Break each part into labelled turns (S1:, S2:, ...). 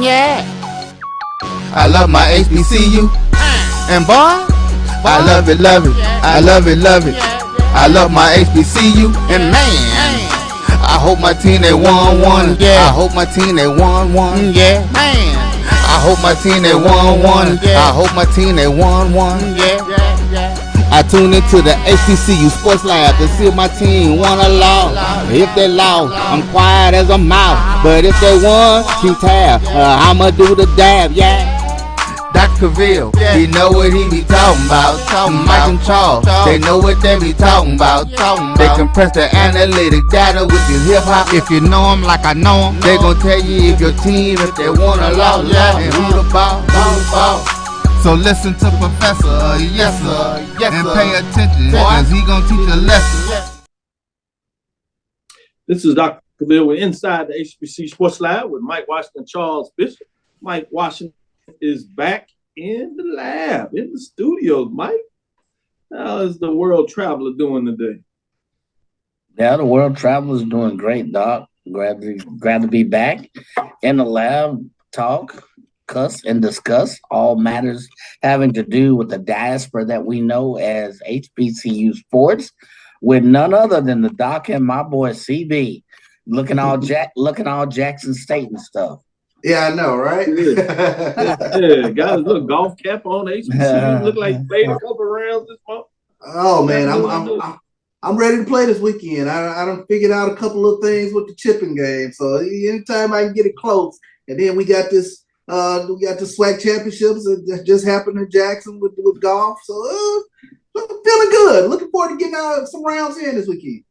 S1: Yeah. I love my HBCU. And boy, I love it, love it. I love it, love it. I love my HBCU. And man, I hope my team they won. Yeah. I hope my team they won. Yeah. Man, I hope my team they won. I hope my team they won. Yeah. I tune into the HBCU Sports Lab to see if my team won or lost. If they lost, I'm quiet as a mouse. But if they won, keep tab. I'ma do the dab, yeah. Dr. Cavil, he know what he be talking about. Mike and Charles, they know what they be talking about. They compress the analytic data with your hip hop. If you know them like I know them, they gon' tell you if your team, if they won or lost, and who the ball. So listen to Professor, yes sir, and pay attention, cause he gonna teach a lesson.
S2: This is Dr. Cavil. We're inside the HBCU Sports Lab with Mike Washington and Charles Bishop. Mike Washington is back in the lab, in the studios. Mike, how is the world traveler doing today?
S3: Yeah, the world traveler is doing great, Doc. Glad to be back in the lab, talk, cuss, and discuss all matters having to do with the diaspora that we know as HBCU sports, with none other than the Doc and my boy CB, looking all Jackson State and stuff.
S4: Yeah, I know, right?
S2: Yeah, got his little golf cap on. HBCU look like he played a couple rounds this month.
S4: Oh man, I'm ready to play this weekend. I done figured out a couple of things with the chipping game. So anytime I can get it close, and then we got the SWAC championships that just happened in Jackson with golf. So I'm feeling good. Looking forward to getting some rounds in this weekend.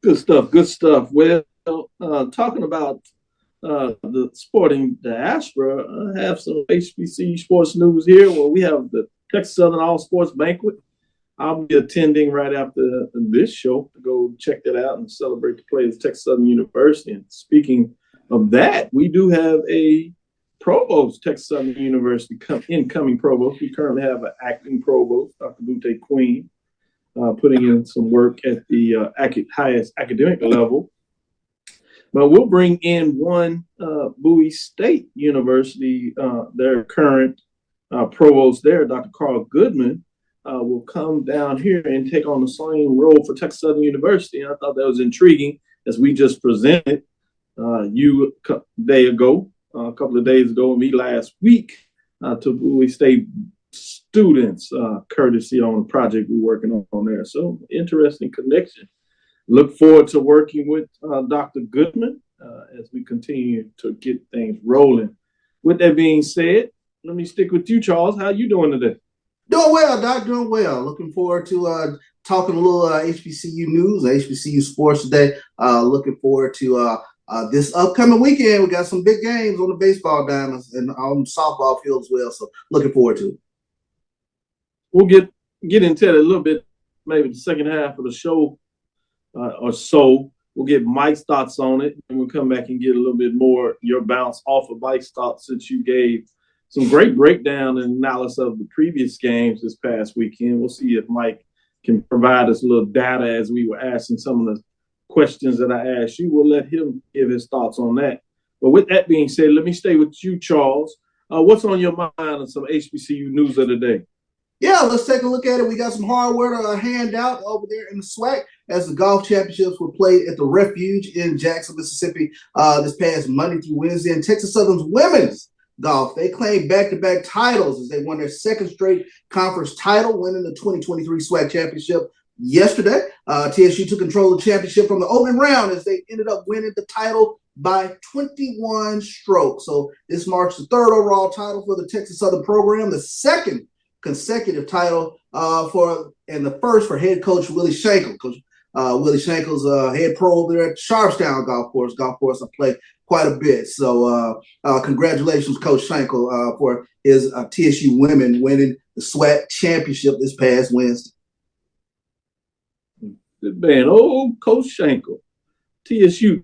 S2: Good stuff. Well, talking about the sporting diaspora, I have some HBCU sports news here. Well, we have the Texas Southern All Sports Banquet. I'll be attending right after this show to go check that out and celebrate the players of Texas Southern University. And speaking of that, we do have a provost, Texas Southern University, incoming provost. We currently have an acting provost, Dr. Butte Queen, putting in some work at the highest academic level. But we'll bring in one Bowie State University, their current provost there, Dr. Carl Goodman, will come down here and take on the same role for Texas Southern University. And I thought that was intriguing, as we just presented you a couple of days ago, and me last week, to Bowie State students, courtesy on a project we're working on there. So interesting connection. Look forward to working with Dr. Goodman as we continue to get things rolling. With that being said, let me stick with you, Charles. How you doing today?
S4: Doing well, Doc. Doing well. Looking forward to talking a little HBCU news, HBCU sports today. Looking forward to this upcoming weekend. We got some big games on the baseball diamonds and on the softball field as well. So looking forward to it.
S2: We'll get into it a little bit, maybe the second half of the show or so. We'll get Mike's thoughts on it, and we'll come back and get a little bit more your bounce off of Mike's thoughts, since you gave some great breakdown and analysis of the previous games this past weekend. We'll see if Mike can provide us a little data as we were asking some of the questions that I asked you. We'll let him give his thoughts on that. But with that being said, let me stay with you, Charles. What's on your mind on some HBCU news of the day?
S4: Yeah, let's take a look at it. We got some hardware to hand out over there in the SWAC as the golf championships were played at the Refuge in Jackson, Mississippi this past Monday through Wednesday. And Texas Southern's women's golf, they claimed back-to-back titles as they won their second straight conference title, winning the 2023 SWAC championship yesterday. TSU took control of the championship from the opening round as they ended up winning the title by 21 strokes. So this marks the third overall title for the Texas Southern program, the second consecutive title and the first for head coach Willie Schenkel. Coach Willie Schenkel's head pro over there at Sharpstown Golf Course I play quite a bit. So congratulations, Coach Schenkel, for his TSU women winning the SWAC championship this past Wednesday.
S2: Good man, old Coach Schenkel, TSU,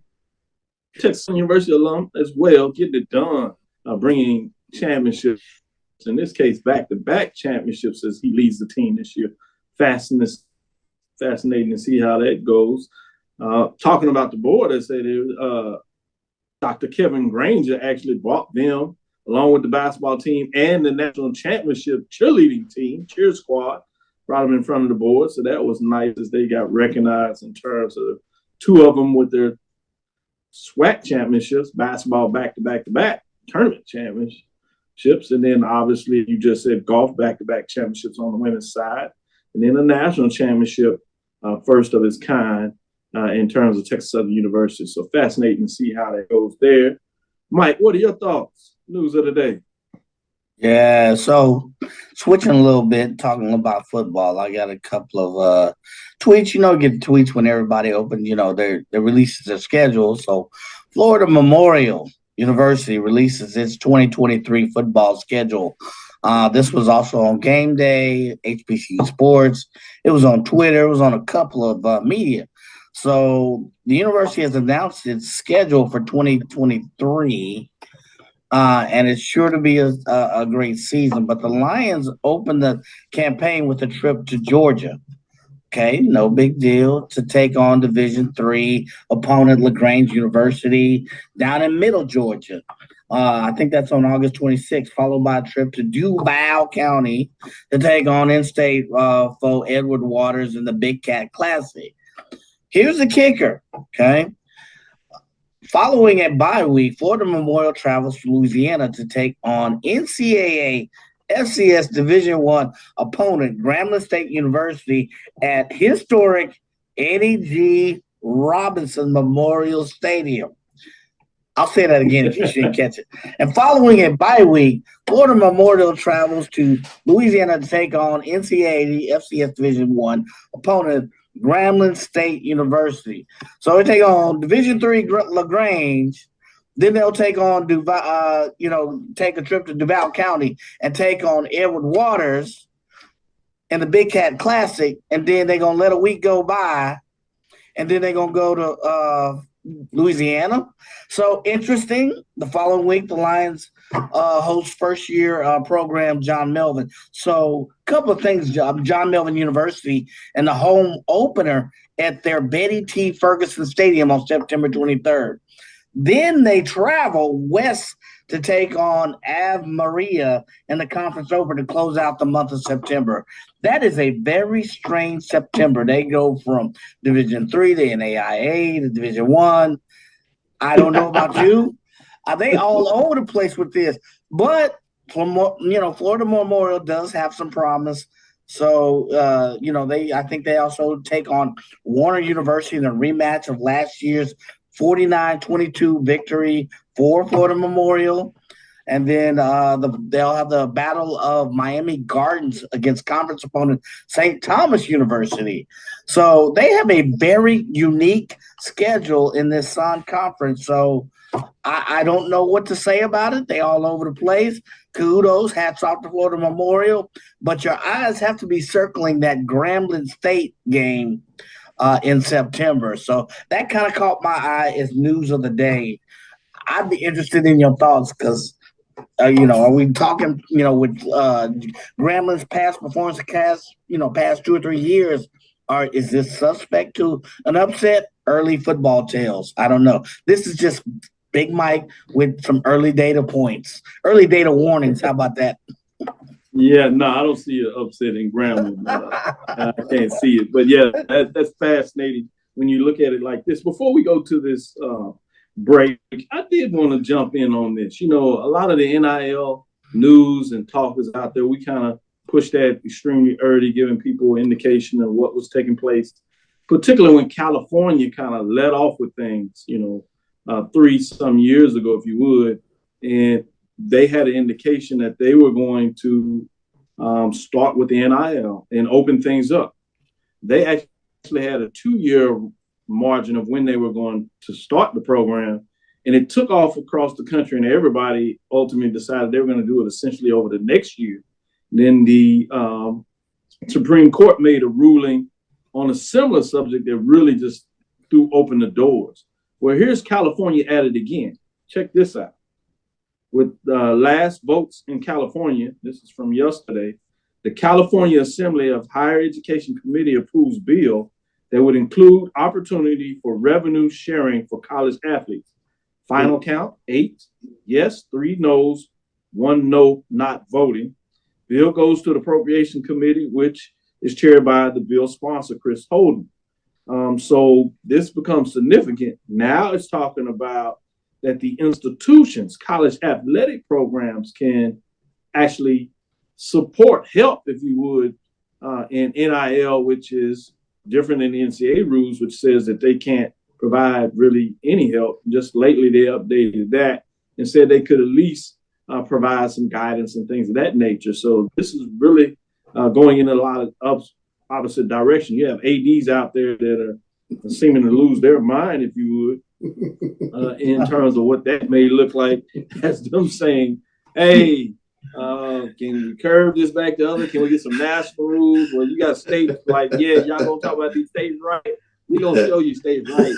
S2: Texas University alum as well, getting it done, bringing championships. In this case, back-to-back championships as he leads the team this year. Fascinating to see how that goes. Talking about the board, I said Dr. Kevin Granger actually brought them along with the basketball team and the national championship cheerleading team, cheer squad, brought them in front of the board. So that was nice as they got recognized in terms of two of them with their SWAC championships, basketball back-to-back tournament championships. And then obviously you just said golf back-to-back championships on the women's side. And then a national championship, first of its kind in terms of Texas Southern University. So fascinating to see how that goes there. Mike, what are your thoughts? News of the day.
S3: Yeah, so switching a little bit, talking about football, I got a couple of tweets. You get tweets when everybody opens, they releases their schedule. So Florida Memorial University releases its 2023 football schedule. This was also on Game Day, HBCU Sports. It was on Twitter. It was on a couple of media. So the university has announced its schedule for 2023. And it's sure to be a great season. But the Lions opened the campaign with a trip to Georgia. Okay, no big deal, to take on Division III opponent LaGrange University down in Middle Georgia. I think that's on August 26th, followed by a trip to Duval County to take on in-state foe Edward Waters in the Big Cat Classic. Here's the kicker, okay? Following a bye week, Florida Memorial travels to Louisiana to take on NCAA FCS Division I opponent Grambling State University at historic Eddie G. Robinson Memorial Stadium. I'll say that again if you didn't catch it. And following a bye week, Florida Memorial travels to Louisiana to take on NCAA FCS Division I opponent Grambling State University. So they take on Division III LaGrange. Then they'll take on Duval, take a trip to Duval County and take on Edward Waters in the Big Cat Classic. And then they're going to let a week go by. And then they're going to go to Louisiana. So interesting. The following week, the Lions host first-year program John Melvin. So a couple of things, John Melvin University and the home opener at their Betty T. Ferguson Stadium on September 23rd. Then they travel west to take on Ave Maria in the conference opener to close out the month of September. That is a very strange September. They go from Division III to NAIA to Division I. I don't know about you. They all over the place with this. But, Florida Memorial does have some promise. So, I think they also take on Warner University in a rematch of last year's 49-22 victory for Florida Memorial. And then they'll have the Battle of Miami Gardens against conference opponent St. Thomas University. So they have a very unique schedule in this Sun Conference. So I don't know what to say about it. They all over the place. Kudos, hats off to Florida Memorial. But your eyes have to be circling that Grambling State game in September. So that kind of caught my eye as news of the day. I'd be interested in your thoughts because, are we talking, with Grambling's past performance, past 2 or 3 years, or is this suspect to an upset? Early football tales. I don't know. This is just Big Mike with some early data points, early data warnings. How about that?
S2: Yeah, no, I don't see an upset in Grambling. I can't see it. But, yeah, that's fascinating when you look at it like this. Before we go to this break, I did want to jump in on this. A lot of the NIL news and talk is out there. We kind of pushed that extremely early, giving people an indication of what was taking place, particularly when California kind of let off with things, 3-some years ago, if you would. And they had an indication that they were going to start with the NIL and open things up. They actually had a 2-year margin of when they were going to start the program, and it took off across the country, and everybody ultimately decided they were going to do it essentially over the next year. Then the Supreme Court made a ruling on a similar subject that really just threw open the doors. Well, here's California at it again. Check this out. With last votes in California, this is from yesterday, the California Assembly of Higher Education Committee approves bill that would include opportunity for revenue sharing for college athletes. Final count, 8 yes, 3 no's, 1 no not voting. Bill goes to the Appropriation Committee, which is chaired by the bill sponsor, Chris Holden. So this becomes significant. Now it's talking about that the institutions, college athletic programs, can actually support, help, if you would, in NIL, which is different than the NCAA rules, which says that they can't provide really any help. Just lately they updated that and said they could at least provide some guidance and things of that nature. So this is really going in a lot of opposite direction. You have ADs out there that are seeming to lose their mind, if you would, in terms of what that may look like, as them saying, hey, can you curve this back to other? Can we get some national rules? Well, you got states like, yeah, y'all gonna talk about these states right? We gonna show you states right.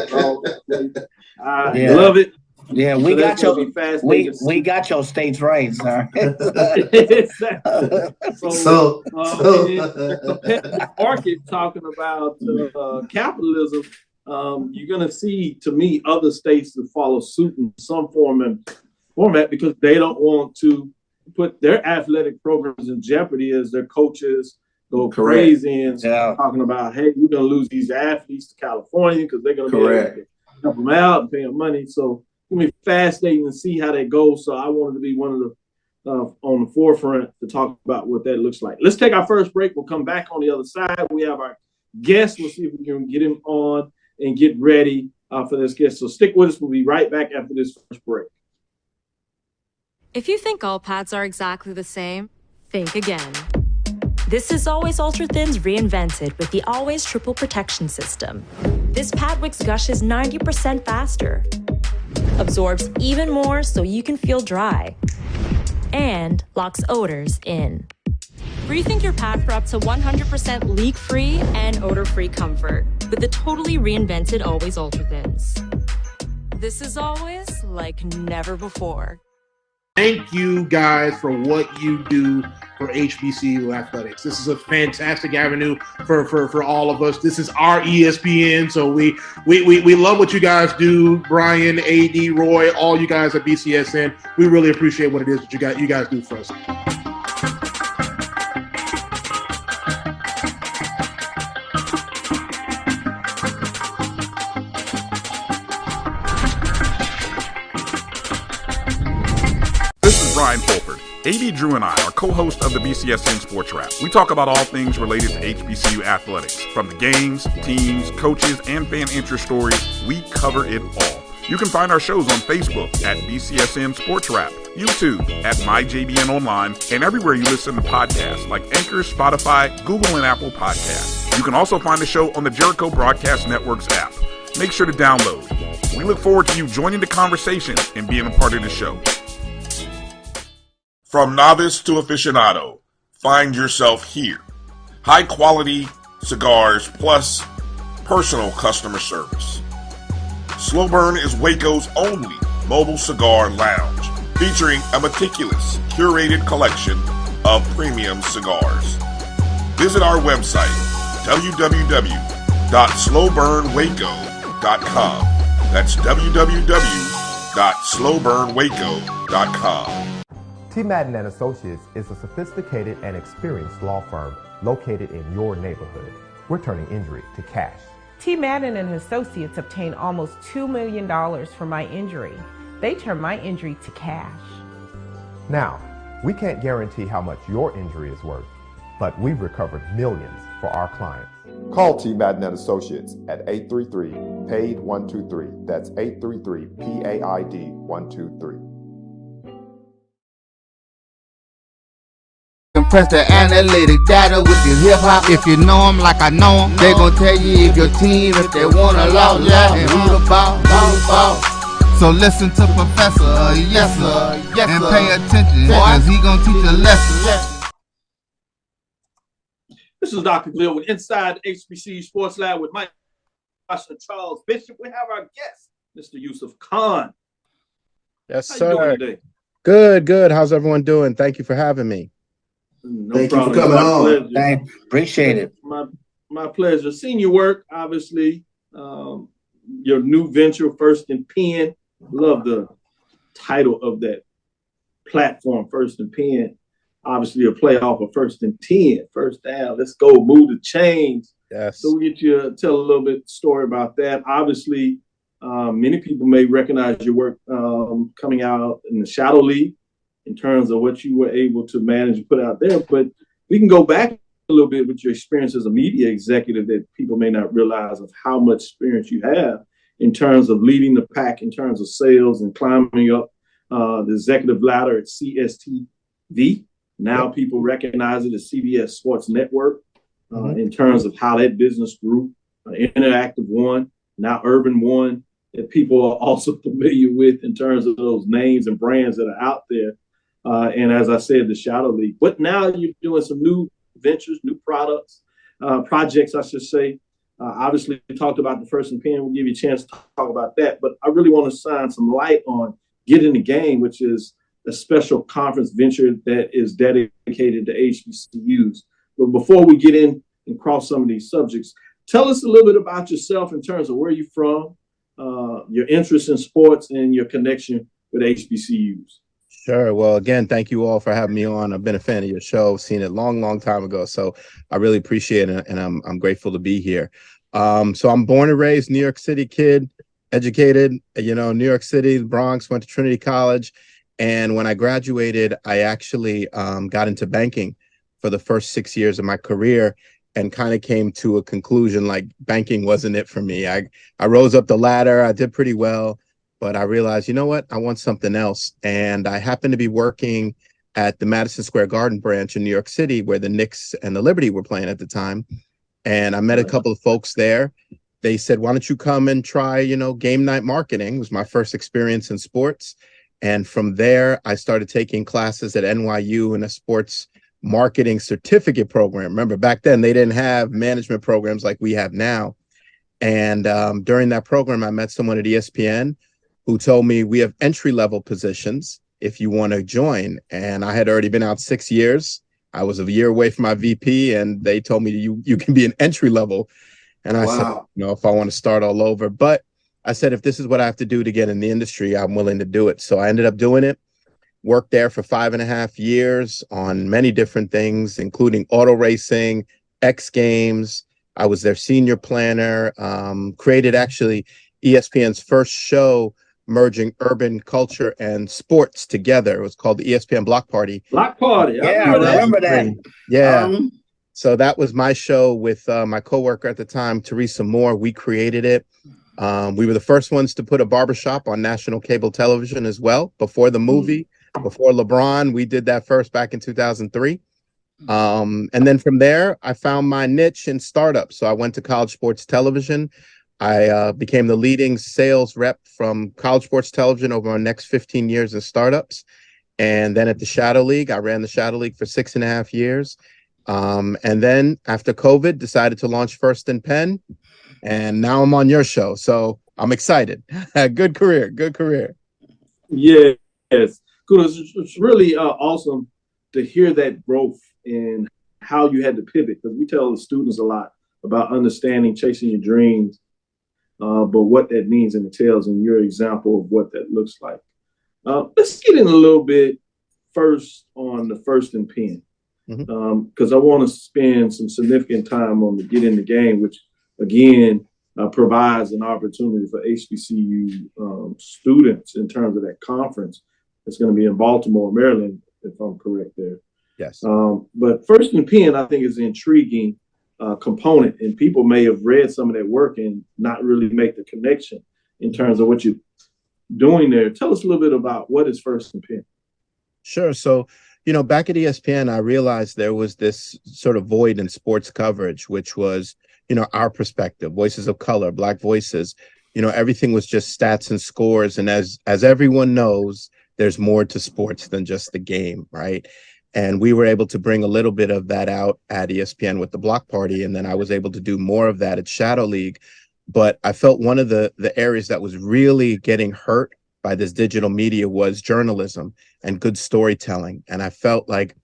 S2: So I love it.
S3: Yeah, we got your states right, sir.
S2: So the market talking about capitalism, you're gonna see, to me, other states to follow suit in some format because they don't want to put their athletic programs in jeopardy as their coaches go crazy and talking about, hey, we're going to lose these athletes to California because they're going to be able to help them out and pay them money. So it's going to be fascinating to see how that goes. So I wanted to be one of the on the forefront to talk about what that looks like. Let's take our first break. We'll come back on the other side. We have our guest. We'll see if we can get him on and get ready for this guest. So stick with us. We'll be right back after this first break.
S5: If you think all pads are exactly the same, think again. This is Always Ultra Thins reinvented with the Always Triple Protection System. This pad wicks gushes 90% faster, absorbs even more so you can feel dry, and locks odors in. Rethink your pad for up to 100% leak-free and odor-free comfort with the totally reinvented Always Ultra Thins. This is always like never before.
S6: Thank you guys for what you do for HBCU athletics. This is a fantastic avenue for all of us. This is our ESPN, so we love what you guys do. Brian, AD, Roy, all you guys at BCSN. We really appreciate what it is that you guys do for us.
S7: Brian Fulford. AD Drew and I are co-hosts of the BCSN Sports Lab. We talk about all things related to HBCU athletics. From the games, teams, coaches, and fan interest stories, we cover it all. You can find our shows on Facebook at BCSN Sports Lab, YouTube at MyJBN Online, and everywhere you listen to podcasts like Anchor, Spotify, Google, and Apple Podcasts. You can also find the show on the Jericho Broadcast Network's app. Make sure to download. We look forward to you joining the conversation and being a part of the show. From novice to aficionado, find yourself here. High quality cigars plus personal customer service. Slow Burn is Waco's only mobile cigar lounge, featuring a meticulous, curated collection of premium cigars. Visit our website, www.slowburnwaco.com. That's www.slowburnwaco.com.
S8: T. Madden & Associates is a sophisticated and experienced law firm located in your neighborhood. We're turning injury to cash.
S9: T. Madden & Associates obtained almost $2 million for my injury. They turned my injury to cash.
S8: Now, we can't guarantee how much your injury is worth, but we've recovered millions for our clients.
S10: Call T. Madden & Associates at 833-PAID-123. That's 833-PAID-123.
S1: Compress the analytic data with your hip hop. If you know them like I know them, they gon' tell you if your team, if they wanna lose, yeah, and who the ball. So listen to Professor, yes sir, and pay attention, cause he gon' teach a lesson.
S2: This is Dr. Cavil with Inside HBCU Sports Lab with Mike and Charles Bishop. We have our guest, Mr. Yussuf Khan.
S11: Yes,
S2: How
S11: sir.
S2: you doing today?
S11: Good. How's everyone doing? Thank you for having me.
S2: Thank you for coming on.
S3: Appreciate it.
S2: My pleasure. Seeing your work, obviously, your new venture, First and Pen, love the title of that platform, First and 10. Obviously, a playoff of First and 10, first down. Let's go, move the chains.
S11: Yes.
S2: So we get you to tell a little bit story about that. Obviously, many people may recognize your work coming out in the Shadow League in terms of what you were able to manage and put out there. But we can go back a little bit with your experience as a media executive that people may not realize of how much experience you have in terms of leading the pack, in terms of sales and climbing up the executive ladder at CSTV. Now people recognize it as CBS Sports Network in terms of how that business grew. Interactive One, now Urban One, that people are also familiar with in terms of those names and brands that are out there. And as I said, the Shadow League. But now you're doing some new ventures, new projects, I should say. Obviously, we talked about the First and 10. We'll give you a chance to talk about that. But I really want to shine some light on Get in the Game, which is a special conference venture that is dedicated to HBCUs. But before we get in and cross some of these subjects, tell us a little bit about yourself in terms of where you're from, your interest in sports, and your connection with HBCUs.
S11: Sure. Well, again, thank you all for having me on. I've been a fan of your show, seen it long time ago. So I really appreciate it, and I'm grateful to be here. So I'm born and raised New York City kid, educated, New York City, the Bronx, went to Trinity College. And when I graduated, I actually got into banking for the first 6 years of my career and kind of came to a conclusion like banking wasn't it for me. I rose up the ladder. I did pretty well, but I realized, you know what? I want something else. And I happened to be working at the Madison Square Garden branch in New York City where the Knicks and the Liberty were playing at the time. And I met a couple of folks there. They said, why don't you come and try, game night marketing? It was my first experience in sports. And from there, I started taking classes at NYU in a sports marketing certificate program. Remember, back then, they didn't have management programs like we have now. And during that program, I met someone at ESPN who told me we have entry-level positions if you want to join. And I had already been out 6 years. I was a year away from my VP, and they told me you can be an entry-level. And I said, if I want to start all over. But I said, if this is what I have to do to get in the industry, I'm willing to do it. So I ended up doing it, worked there for 5.5 years on many different things, including auto racing, X Games. I was their senior planner, created actually ESPN's first show merging urban culture and sports together. It was called the ESPN Block Party.
S2: Block Party.
S3: I remember that.
S11: Yeah. So that was my show with my coworker at the time, Teresa Moore. We created it. We were the first ones to put a barbershop on national cable television as well. Before the movie, before LeBron, we did that first back in 2003. And then from there, I found my niche in startups. So I went to College Sports Television. I became the leading sales rep from College Sports Television over my next 15 years in startups. And then at the Shadow League, I ran the Shadow League for 6.5 years. And then after COVID, decided to launch First and 10. And now I'm on your show. So I'm excited. Good career.
S2: Yes. Good. It's really awesome to hear that growth and how you had to pivot, because we tell the students a lot about understanding, chasing your dreams, but what that means and entails, and your example of what that looks like. Let's get in a little bit first on the First and 10, because I want to spend some significant time on the Get in the Game, which again provides an opportunity for HBCU students in terms of that conference. It's going to be in Baltimore, Maryland, if I'm correct there.
S11: Yes.
S2: But First and 10, I think, is an intriguing component, and people may have read some of that work and not really make the connection in terms of what you're doing there. Tell us a little bit about what is First and 10.
S11: Sure. So, back at ESPN, I realized there was this sort of void in sports coverage, which was, our perspective, voices of color, Black voices. Everything was just stats and scores. And as everyone knows, there's more to sports than just the game, right? And we were able to bring a little bit of that out at ESPN with the Block Party. And then I was able to do more of that at Shadow League. But I felt one of the areas that was really getting hurt by this digital media was journalism and good storytelling. And I felt like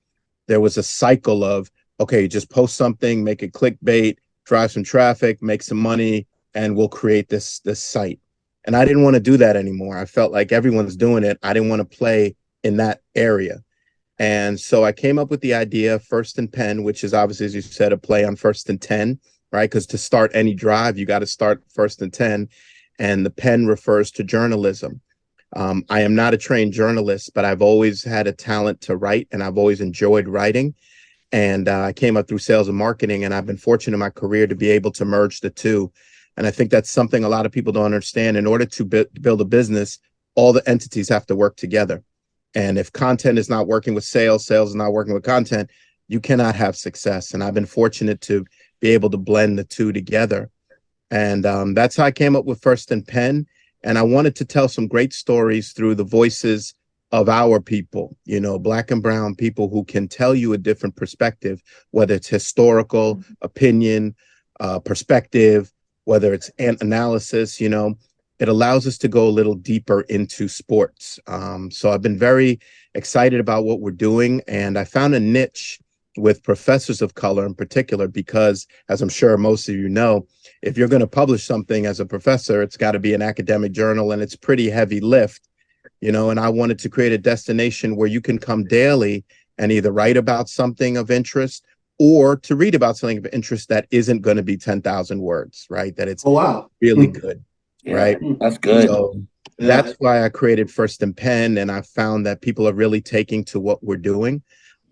S11: there was a cycle of, okay, just post something, make it clickbait, drive some traffic, make some money, and we'll create this site. And I didn't want to do that anymore. I felt like everyone's doing it. I didn't want to play in that area. And so I came up with the idea of First and 10, which is obviously, as you said, a play on First and 10, right? Because to start any drive, you got to start First and 10. And the pen refers to journalism. I am not a trained journalist, but I've always had a talent to write, and I've always enjoyed writing. And I came up through sales and marketing, and I've been fortunate in my career to be able to merge the two. And I think that's something a lot of people don't understand. In order to build a business, all the entities have to work together. And if content is not working with sales, sales is not working with content, you cannot have success. And I've been fortunate to be able to blend the two together. And that's how I came up with First and Pen. And I wanted to tell some great stories through the voices of our people, you know, Black and brown people who can tell you a different perspective, whether it's historical, opinion, perspective, whether it's an analysis, you know. It allows us to go a little deeper into sports. So I've been very excited about what we're doing. And I found a niche with professors of color in particular, because as I'm sure most of you know, if you're going to publish something as a professor, it's got to be an academic journal, and it's pretty heavy lift, you know. And I wanted to create a destination where you can come daily and either write about something of interest or to read about something of interest that isn't going to be 10,000 words, right? That it's really good.
S3: Yeah,
S11: right?
S3: That's good.
S11: So that's why I created First and Pen, and I found that people are really taking to what we're doing.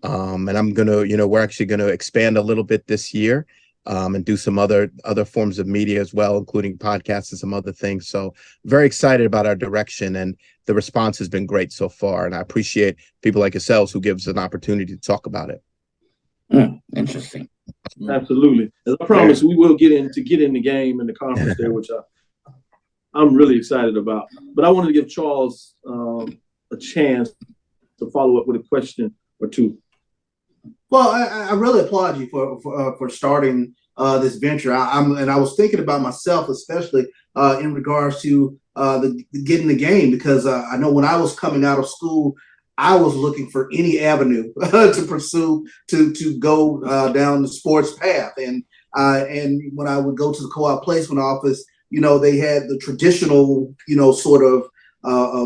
S11: And I'm gonna, you know, we're actually going to expand a little bit this year, and do some other forms of media as well, including podcasts and some other things. So very excited about our direction, and the response has been great so far. And I appreciate people like yourselves who gives us an opportunity to talk about it.
S3: Interesting.
S2: Absolutely. As I promised, we will get in the game and the conference there, which I'm really excited about. But I wanted to give Charles a chance to follow up with a question or two.
S4: Well, I really applaud you for starting this venture. I was thinking about myself, especially in regards to getting the game, because I know when I was coming out of school, I was looking for any avenue to pursue to go down the sports path. And when I would go to the co-op placement office, you know, they had the traditional, you know, sort of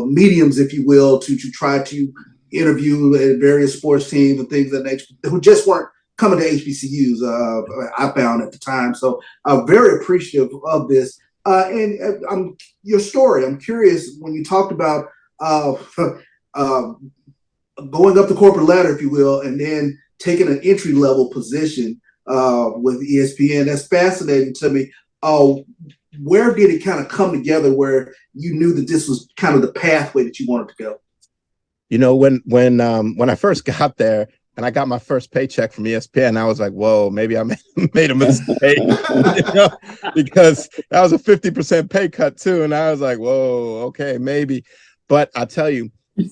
S4: mediums, if you will, to try to interview various sports teams and things that who just weren't coming to HBCUs. I found at the time, so I'm very appreciative of this. And your story, I'm curious when you talked about going up the corporate ladder, if you will, and then taking an entry level position with ESPN. That's fascinating to me. Where did it kind of come together where you knew that this was kind of the pathway that you wanted to go?
S11: You know, when I first got there and I got my first paycheck from ESPN, I was like, whoa, maybe I made a mistake, you know, because that was a 50% pay cut too. And I was like, whoa, okay, maybe. But I tell you,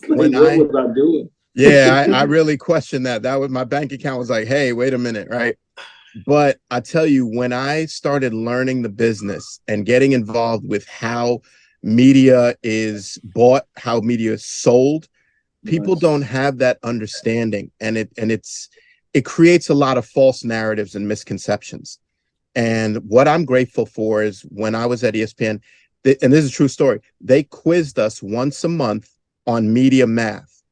S11: when
S2: what was I doing?
S11: Yeah, I really questioned that. That was, my bank account was like, hey, wait a minute, right? But I tell you, when I started learning the business and getting involved with how media is bought, how media is sold, people don't have that understanding, and it creates a lot of false narratives and misconceptions. And what I'm grateful for is when I was at ESPN, and this is a true story, they quizzed us once a month on media math.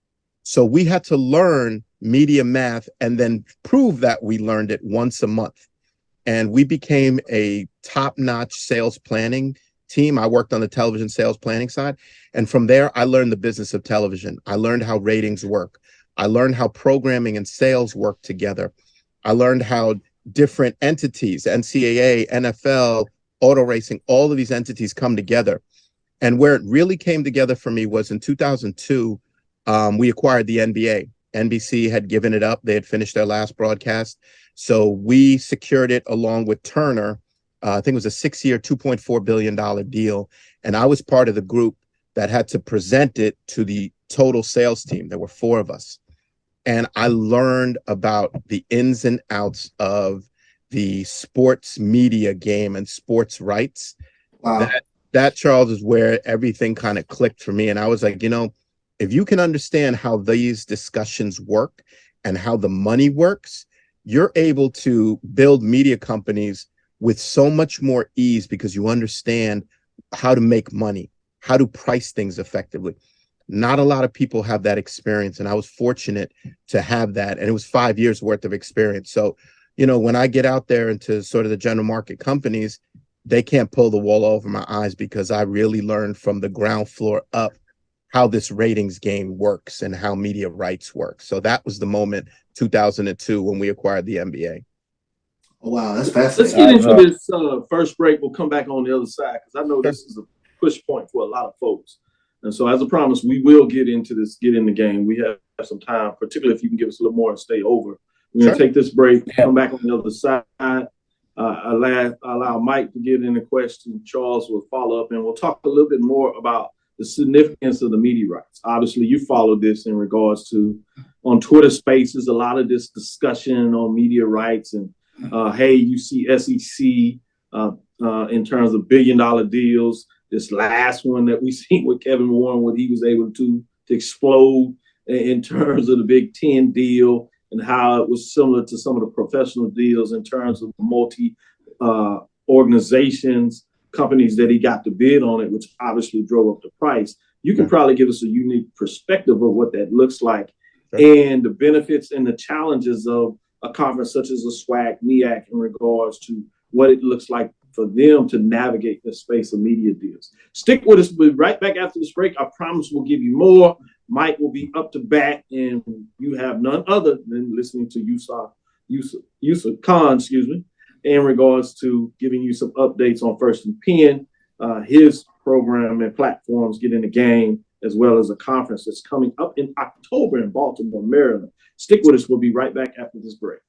S11: So we had to learn media math and then prove that we learned it once a month. And we became a top-notch sales planning team. I worked on the television sales planning side. And from there, I learned the business of television. I learned how ratings work. I learned how programming and sales work together. I learned how different entities, NCAA, NFL, auto racing, all of these entities come together. And where it really came together for me was in 2002, we acquired the NBA. NBC had given it up. They had finished their last broadcast. So we secured it along with Turner. I think it was a 6-year, $2.4 billion deal. And I was part of the group that had to present it to the total sales team. There were 4 of us. And I learned about the ins and outs of the sports media game and sports rights.
S4: Wow.
S11: That, Charles, is where everything kind of clicked for me. And I was like, you know, if you can understand how these discussions work and how the money works, you're able to build media companies with so much more ease because you understand how to make money. how to price things effectively. Not a lot of people have that experience, and I was fortunate to have that. And it was 5 years worth of experience. So, when I get out there into sort of the general market companies, they can't pull the wool over my eyes because I really learned from the ground floor up how this ratings game works and how media rights work. So that was the moment, 2002, when we acquired the NBA.
S4: Oh, wow, that's fascinating.
S2: Let's get into this first break. We'll come back on the other side because I know this is a push point for a lot of folks. And so as a promise, we will get into this, get in the game. We have some time, particularly if you can give us a little more and stay over. We're going to take this break, come back on the other side. Allow Mike to get in the question. Charles will follow up, and we'll talk a little bit more about the significance of the media rights. Obviously, you followed this in regards to on Twitter Spaces, a lot of this discussion on media rights and hey, you see SEC in terms of billion-dollar deals. This last one that we seen with Kevin Warren, what he was able to explode in terms of the Big Ten deal and how it was similar to some of the professional deals in terms of multi organizations, companies that he got to bid on it, which obviously drove up the price. You can probably give us a unique perspective of what that looks like and the benefits and the challenges of a conference such as a SWAC, MEAC in regards to what it looks like for them to navigate the space of media deals. Stick with us. We'll be right back after this break. I promise we'll give you more. Mike will be up to bat, and you have none other than listening to Yussuf Khan, in regards to giving you some updates on First and Penn, his program and platforms get in the game, as well as a conference that's coming up in October in Baltimore, Maryland. Stick with us. We'll be right back after this break.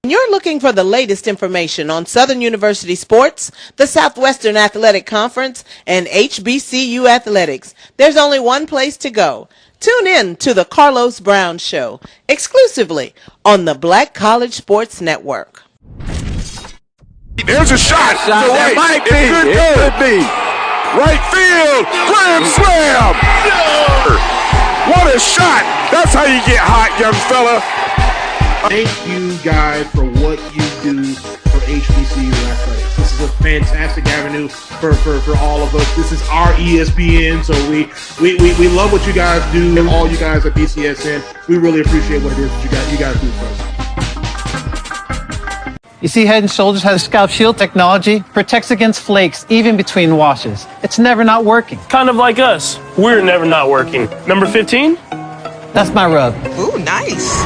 S12: You're looking for the latest information on Southern University sports, the Southwestern Athletic Conference, and HBCU athletics. There's only one place to go. Tune in to the Carlos Brown Show, exclusively on the Black College Sports Network.
S13: There's a shot. It could be. Right field. Grand slam. What a shot. That's how you get hot, young fella.
S6: Thank you guys for what you do for HBCU athletics. This is a fantastic avenue for all of us. This is our ESPN, so we love what you guys do, and all you guys at BCSN. We really appreciate what it is that you guys do for us.
S14: You see, Head & Shoulders has scalp shield technology, protects against flakes even between washes. It's never not working.
S15: Kind of like us. We're never not working. Number 15?
S14: That's my rub.
S12: Ooh, nice.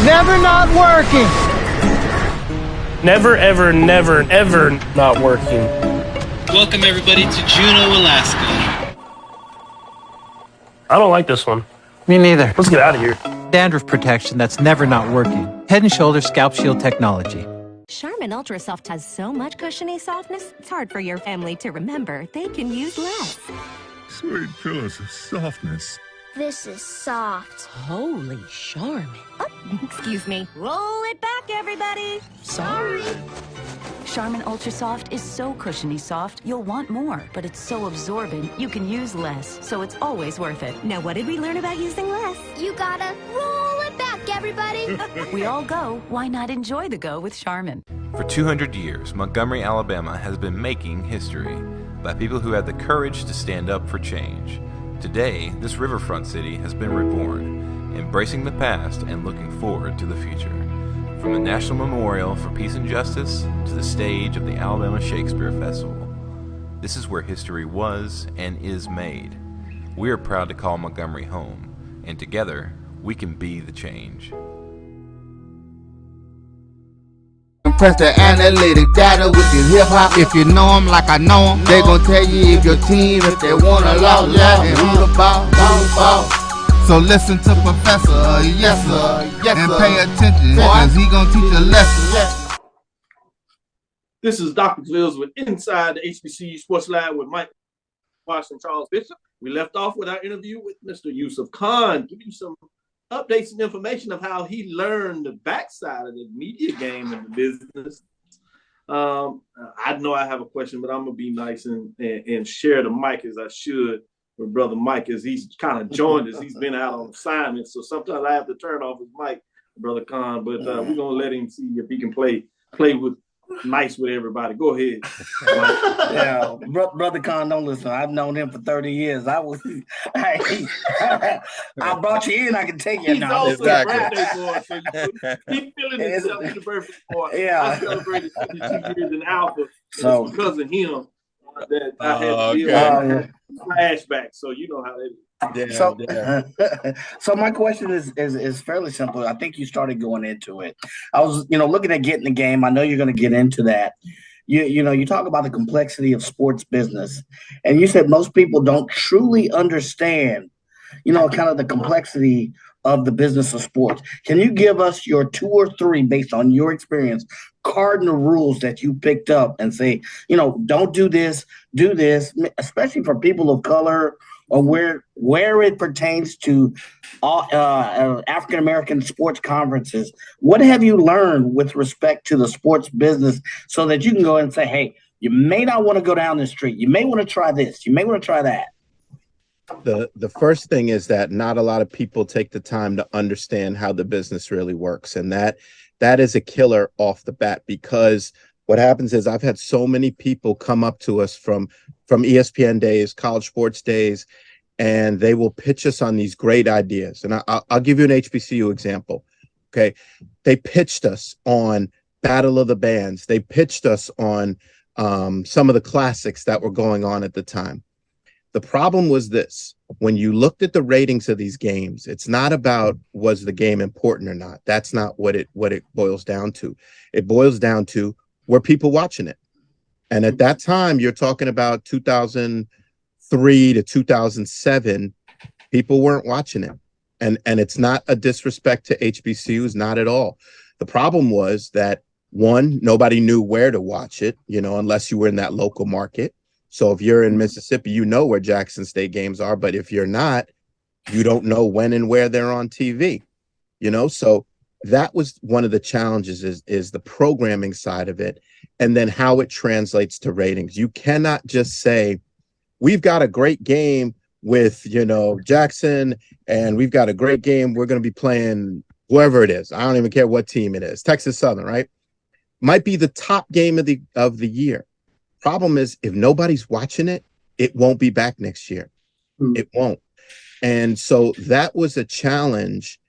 S14: Never not working.
S15: Never, ever, never, ever not working.
S16: Welcome, everybody, to Juneau, Alaska.
S15: I don't like this one.
S14: Me neither.
S15: Let's get out of here.
S14: Dandruff protection that's never not working. Head & Shoulders scalp shield technology.
S17: Charmin Ultra Soft has so much cushiony softness, it's hard for your family to remember. They can use less.
S18: Sweet pillows of softness.
S17: This is soft. Holy Charmin. Oh, excuse me. Roll it back, everybody. Sorry.
S19: Charmin Ultra Soft is so cushiony soft, you'll want more. But it's so absorbent, you can use less. So it's always worth it.
S17: Now, what did we learn about using less?
S20: You gotta roll it back, everybody.
S19: We all go. Why not enjoy the go with Charmin?
S21: For 200 years, Montgomery, Alabama has been making history by people who had the courage to stand up for change. Today, this riverfront city has been reborn, embracing the past and looking forward to the future. From the National Memorial for Peace and Justice to the stage of the Alabama Shakespeare Festival, this is where history was and is made. We are proud to call Montgomery home, and together, we can be the change.
S1: Press the analytic data with your hip-hop. If you know them like I know them, they gon' tell you if your team, if they want a lot, and who the ball. So listen to Professor, yes sir, and pay attention, cause he gon' teach a lesson.
S2: This is Dr. Cavil with Inside the HBCU Sports Lab with Mike Washington, Charles Bishop. We left off with our interview with Mr. Yussuf Khan, giving you some updates and information of how he learned the backside of the media game and the business. I know I have a question, but I'm gonna be nice and share the mic as I should with Brother Mike, as he's kind of joined us. He's been out on assignment, so sometimes I have to turn off his mic, Brother Khan. But we're gonna let him see if he can play with nice with everybody. Go ahead.
S3: Yeah, brother Khan, don't listen. I've known him for 30 years. I brought you in. I can take you
S2: He's
S3: now.
S2: also a birthday boy, so he's feeling himself in the birthday boy.
S3: Yeah.
S2: I celebrated 22 years in Alpha.
S3: So
S2: it's because of him that I had to deal with flashbacks. So you know how that is.
S3: So my question is fairly simple. I think you started going into it. I was, looking at getting the game. I know you're going to get into that. You talk about the complexity of sports business, and you said most people don't truly understand, kind of the complexity of the business of sports. Can you give us your 2 or 3, based on your experience, cardinal rules that you picked up and say, don't do this, especially for people of color, or where it pertains to African American sports conferences? What have you learned with respect to the sports business, so that you can go and say, hey, you may not want to go down the street. You may want to try this. You may want to try that.
S11: The first thing is that not a lot of people take the time to understand how the business really works. And that is a killer off the bat, because what happens is I've had so many people come up to us from ESPN days, college sports days, and they will pitch us on these great ideas. And I'll give you an HBCU example. Okay. They pitched us on Battle of the Bands. They pitched us on some of the classics that were going on at the time. The problem was this: when you looked at the ratings of these games, it's not about was the game important or not. That's not what it boils down to. It boils down to, were people watching it? And at that time, you're talking about 2003 to 2007, people weren't watching it. And it's not a disrespect to HBCUs, not at all. The problem was that, one, nobody knew where to watch it, unless you were in that local market. So if you're in Mississippi, you know where Jackson State games are. But if you're not, you don't know when and where they're on TV, So that was one of the challenges is the programming side of it, and then how it translates to ratings. You cannot just say, we've got a great game with, Jackson, and we've got a great game. We're going to be playing whoever it is. I don't even care what team it is. Texas Southern, right? Might be the top game of the year. Problem is, if nobody's watching it, it won't be back next year. It won't. And so that was a challenge,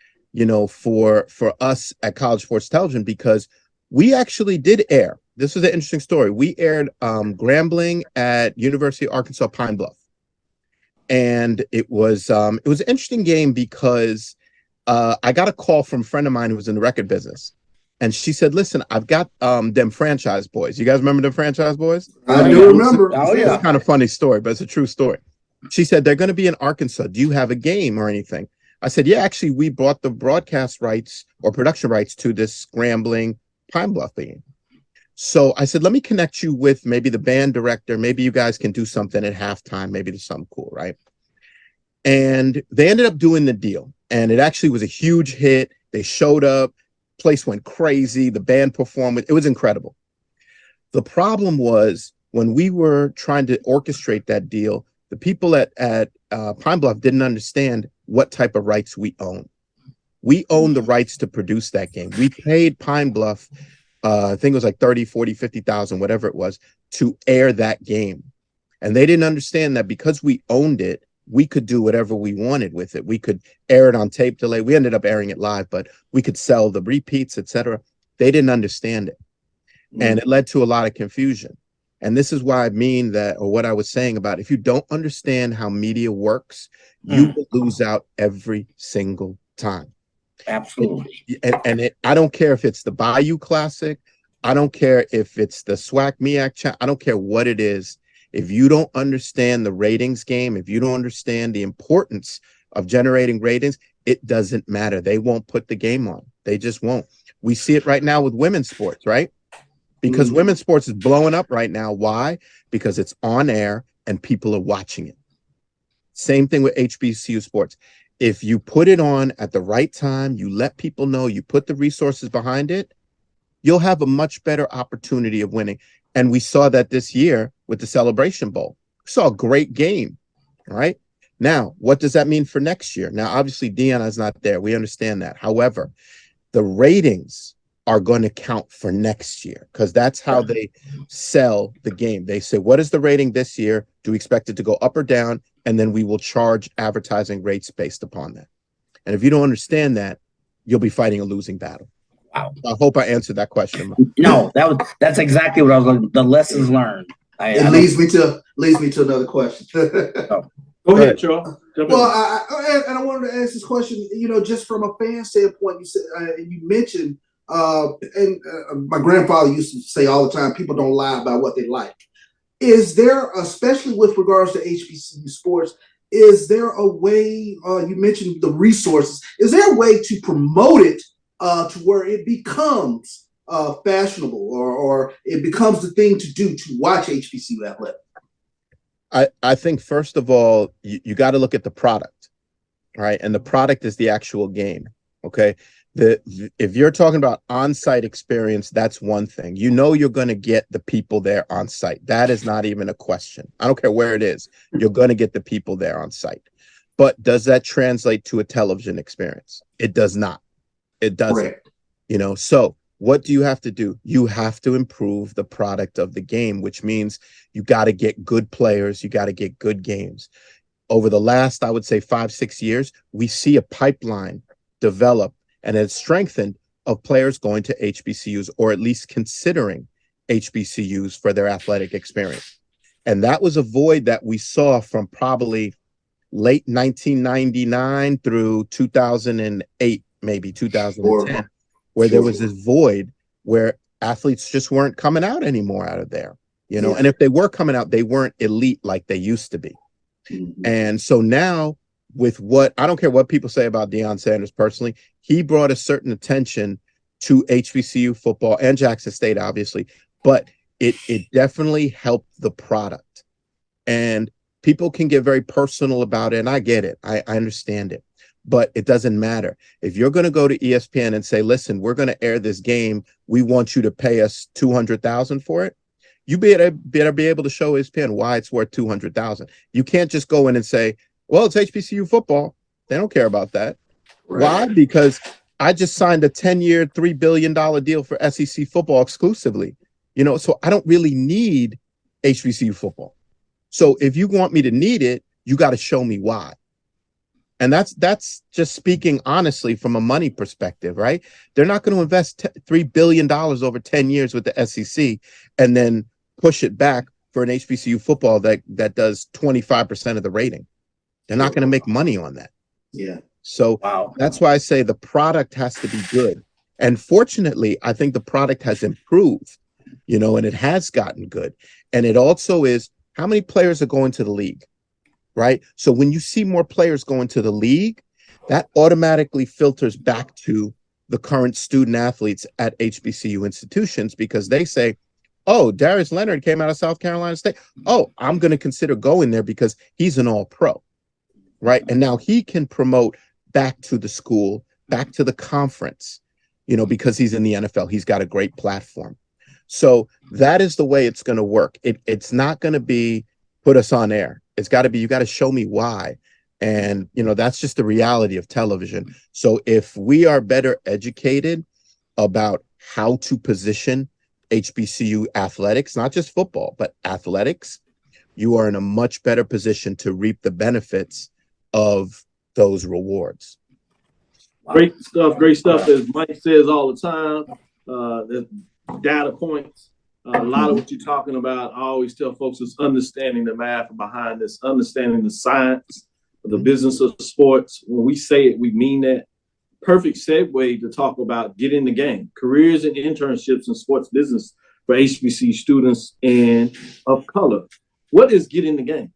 S11: for us at College Sports Television, because we actually did air. This was an interesting story. We aired Grambling at University of Arkansas Pine Bluff. And it was an interesting game because I got a call from a friend of mine who was in the record business. And she said, listen, I've got them Franchise Boys. You guys remember them Franchise Boys?
S4: I do remember.
S11: Oh, yeah. It's kind of a funny story, but it's a true story. She said, they're going to be in Arkansas. Do you have a game or anything? I said, yeah, actually, we bought the broadcast rights or production rights to this Scrambling Pine Bluff game. So I said, let me connect you with maybe the band director. Maybe you guys can do something at halftime. Maybe there's something cool, right? And they ended up doing the deal. And it actually was a huge hit. They showed up. Place went crazy. The band performed. It was incredible. The problem was, when we were trying to orchestrate that deal, the people at Pine Bluff didn't understand what type of rights we own. We own the rights to produce that game. We paid Pine Bluff, I think it was like 30, 40, 50,000, whatever it was, to air that game. And they didn't understand that because we owned it, we could do whatever we wanted with it. We could air it on tape delay. We ended up airing it live, but we could sell the repeats, etc. They didn't understand it. And it led to a lot of confusion. And this is why I mean that, or what I was saying about, if you don't understand how media works, you will lose out every single time.
S3: Absolutely.
S11: I don't care if it's the Bayou Classic. I don't care if it's the SWAC MEAC. I don't care what it is. If you don't understand the ratings game, if you don't understand the importance of generating ratings, it doesn't matter. They won't put the game on. They just won't. We see it right now with women's sports, right? Because women's sports is blowing up right now. Why? Because it's on air and people are watching it. Same thing with HBCU sports. If you put it on at the right time, you let people know, you put the resources behind it, you'll have a much better opportunity of winning. And we saw that this year with the Celebration Bowl. We saw a great game, right? Now, what does that mean for next year? Now, obviously, Deanna's not there. We understand that. However, the ratings are going to count for next year, because that's how they sell the game. They say, what is the rating this year? Do we expect it to go up or down? And then we will charge advertising rates based upon that. And if you don't understand that, you'll be fighting a losing battle.
S3: Wow.
S11: I hope I answered that question.
S3: No, that's exactly what I was going. The lessons learned.
S4: It leads me to another question.
S2: Go ahead, Charles.
S4: Well, I wanted to ask this question. Just from a fan standpoint, you said you mentioned, my grandfather used to say all the time, people don't lie about what they like. Is there, especially with regards to HBCU sports, is there a way? You mentioned the resources. Is there a way to promote it to where it becomes fashionable, or it becomes the thing to do to watch HBCU athletics?
S11: I think, first of all, you got to look at the product, right? And the product is the actual game, okay? If you're talking about on-site experience, that's one thing. You're going to get the people there on site. That is not even a question. I don't care where it is. You're going to get the people there on site. But does that translate to a television experience? It does not. It doesn't. Right. So what do you have to do? You have to improve the product of the game, which means you got to get good players. You got to get good games. Over the last, I would say 5-6 years, we see a pipeline develop, and it's strengthened, of players going to HBCUs, or at least considering HBCUs for their athletic experience. And that was a void that we saw from probably late 1999 through 2008, maybe 2010, where there was this void where athletes just weren't coming out anymore out of there, and if they were coming out, they weren't elite like they used to be. Mm-hmm. And so now, with I don't care what people say about Deion Sanders personally, he brought a certain attention to HBCU football and Jackson State, obviously, but it definitely helped the product. And people can get very personal about it, and I get it. I understand it, but it doesn't matter. If you're going to go to ESPN and say, listen, we're going to air this game, we want you to pay us $200,000 for it, you better be able to show ESPN why it's worth $200,000. You can't just go in and say, well, it's HBCU football. They don't care about that. Right. Why? Because I just signed a 10-year, $3 billion deal for SEC football exclusively. So I don't really need HBCU football. So if you want me to need it, you got to show me why. And that's just speaking honestly from a money perspective, right? They're not going to invest $3 billion over 10 years with the SEC and then push it back for an HBCU football that does 25% of the rating. They're not going to make money on that.
S4: Yeah.
S11: So that's why I say the product has to be good. And fortunately, I think the product has improved, and it has gotten good. And it also is, how many players are going to the league, right? So when you see more players going to the league, that automatically filters back to the current student athletes at HBCU institutions, because they say, oh, Darius Leonard came out of South Carolina State. Oh, I'm going to consider going there because he's an all-pro. Right. And now he can promote back to the school, back to the conference, because he's in the NFL. He's got a great platform. So that is the way it's going to work. It's not going to be put us on air. It's got to be, you got to show me why. And, that's just the reality of television. So if we are better educated about how to position HBCU athletics, not just football, but athletics, you are in a much better position to reap the benefits of those rewards.
S2: Great stuff, as Mike says all the time. The data points, a lot of what you're talking about, I always tell folks, is understanding the math behind this, understanding the science of the business of sports. When we say it, we mean that. Perfect segue to talk about get in the game, careers and internships in sports business for HBC students and of color. What is get in the game?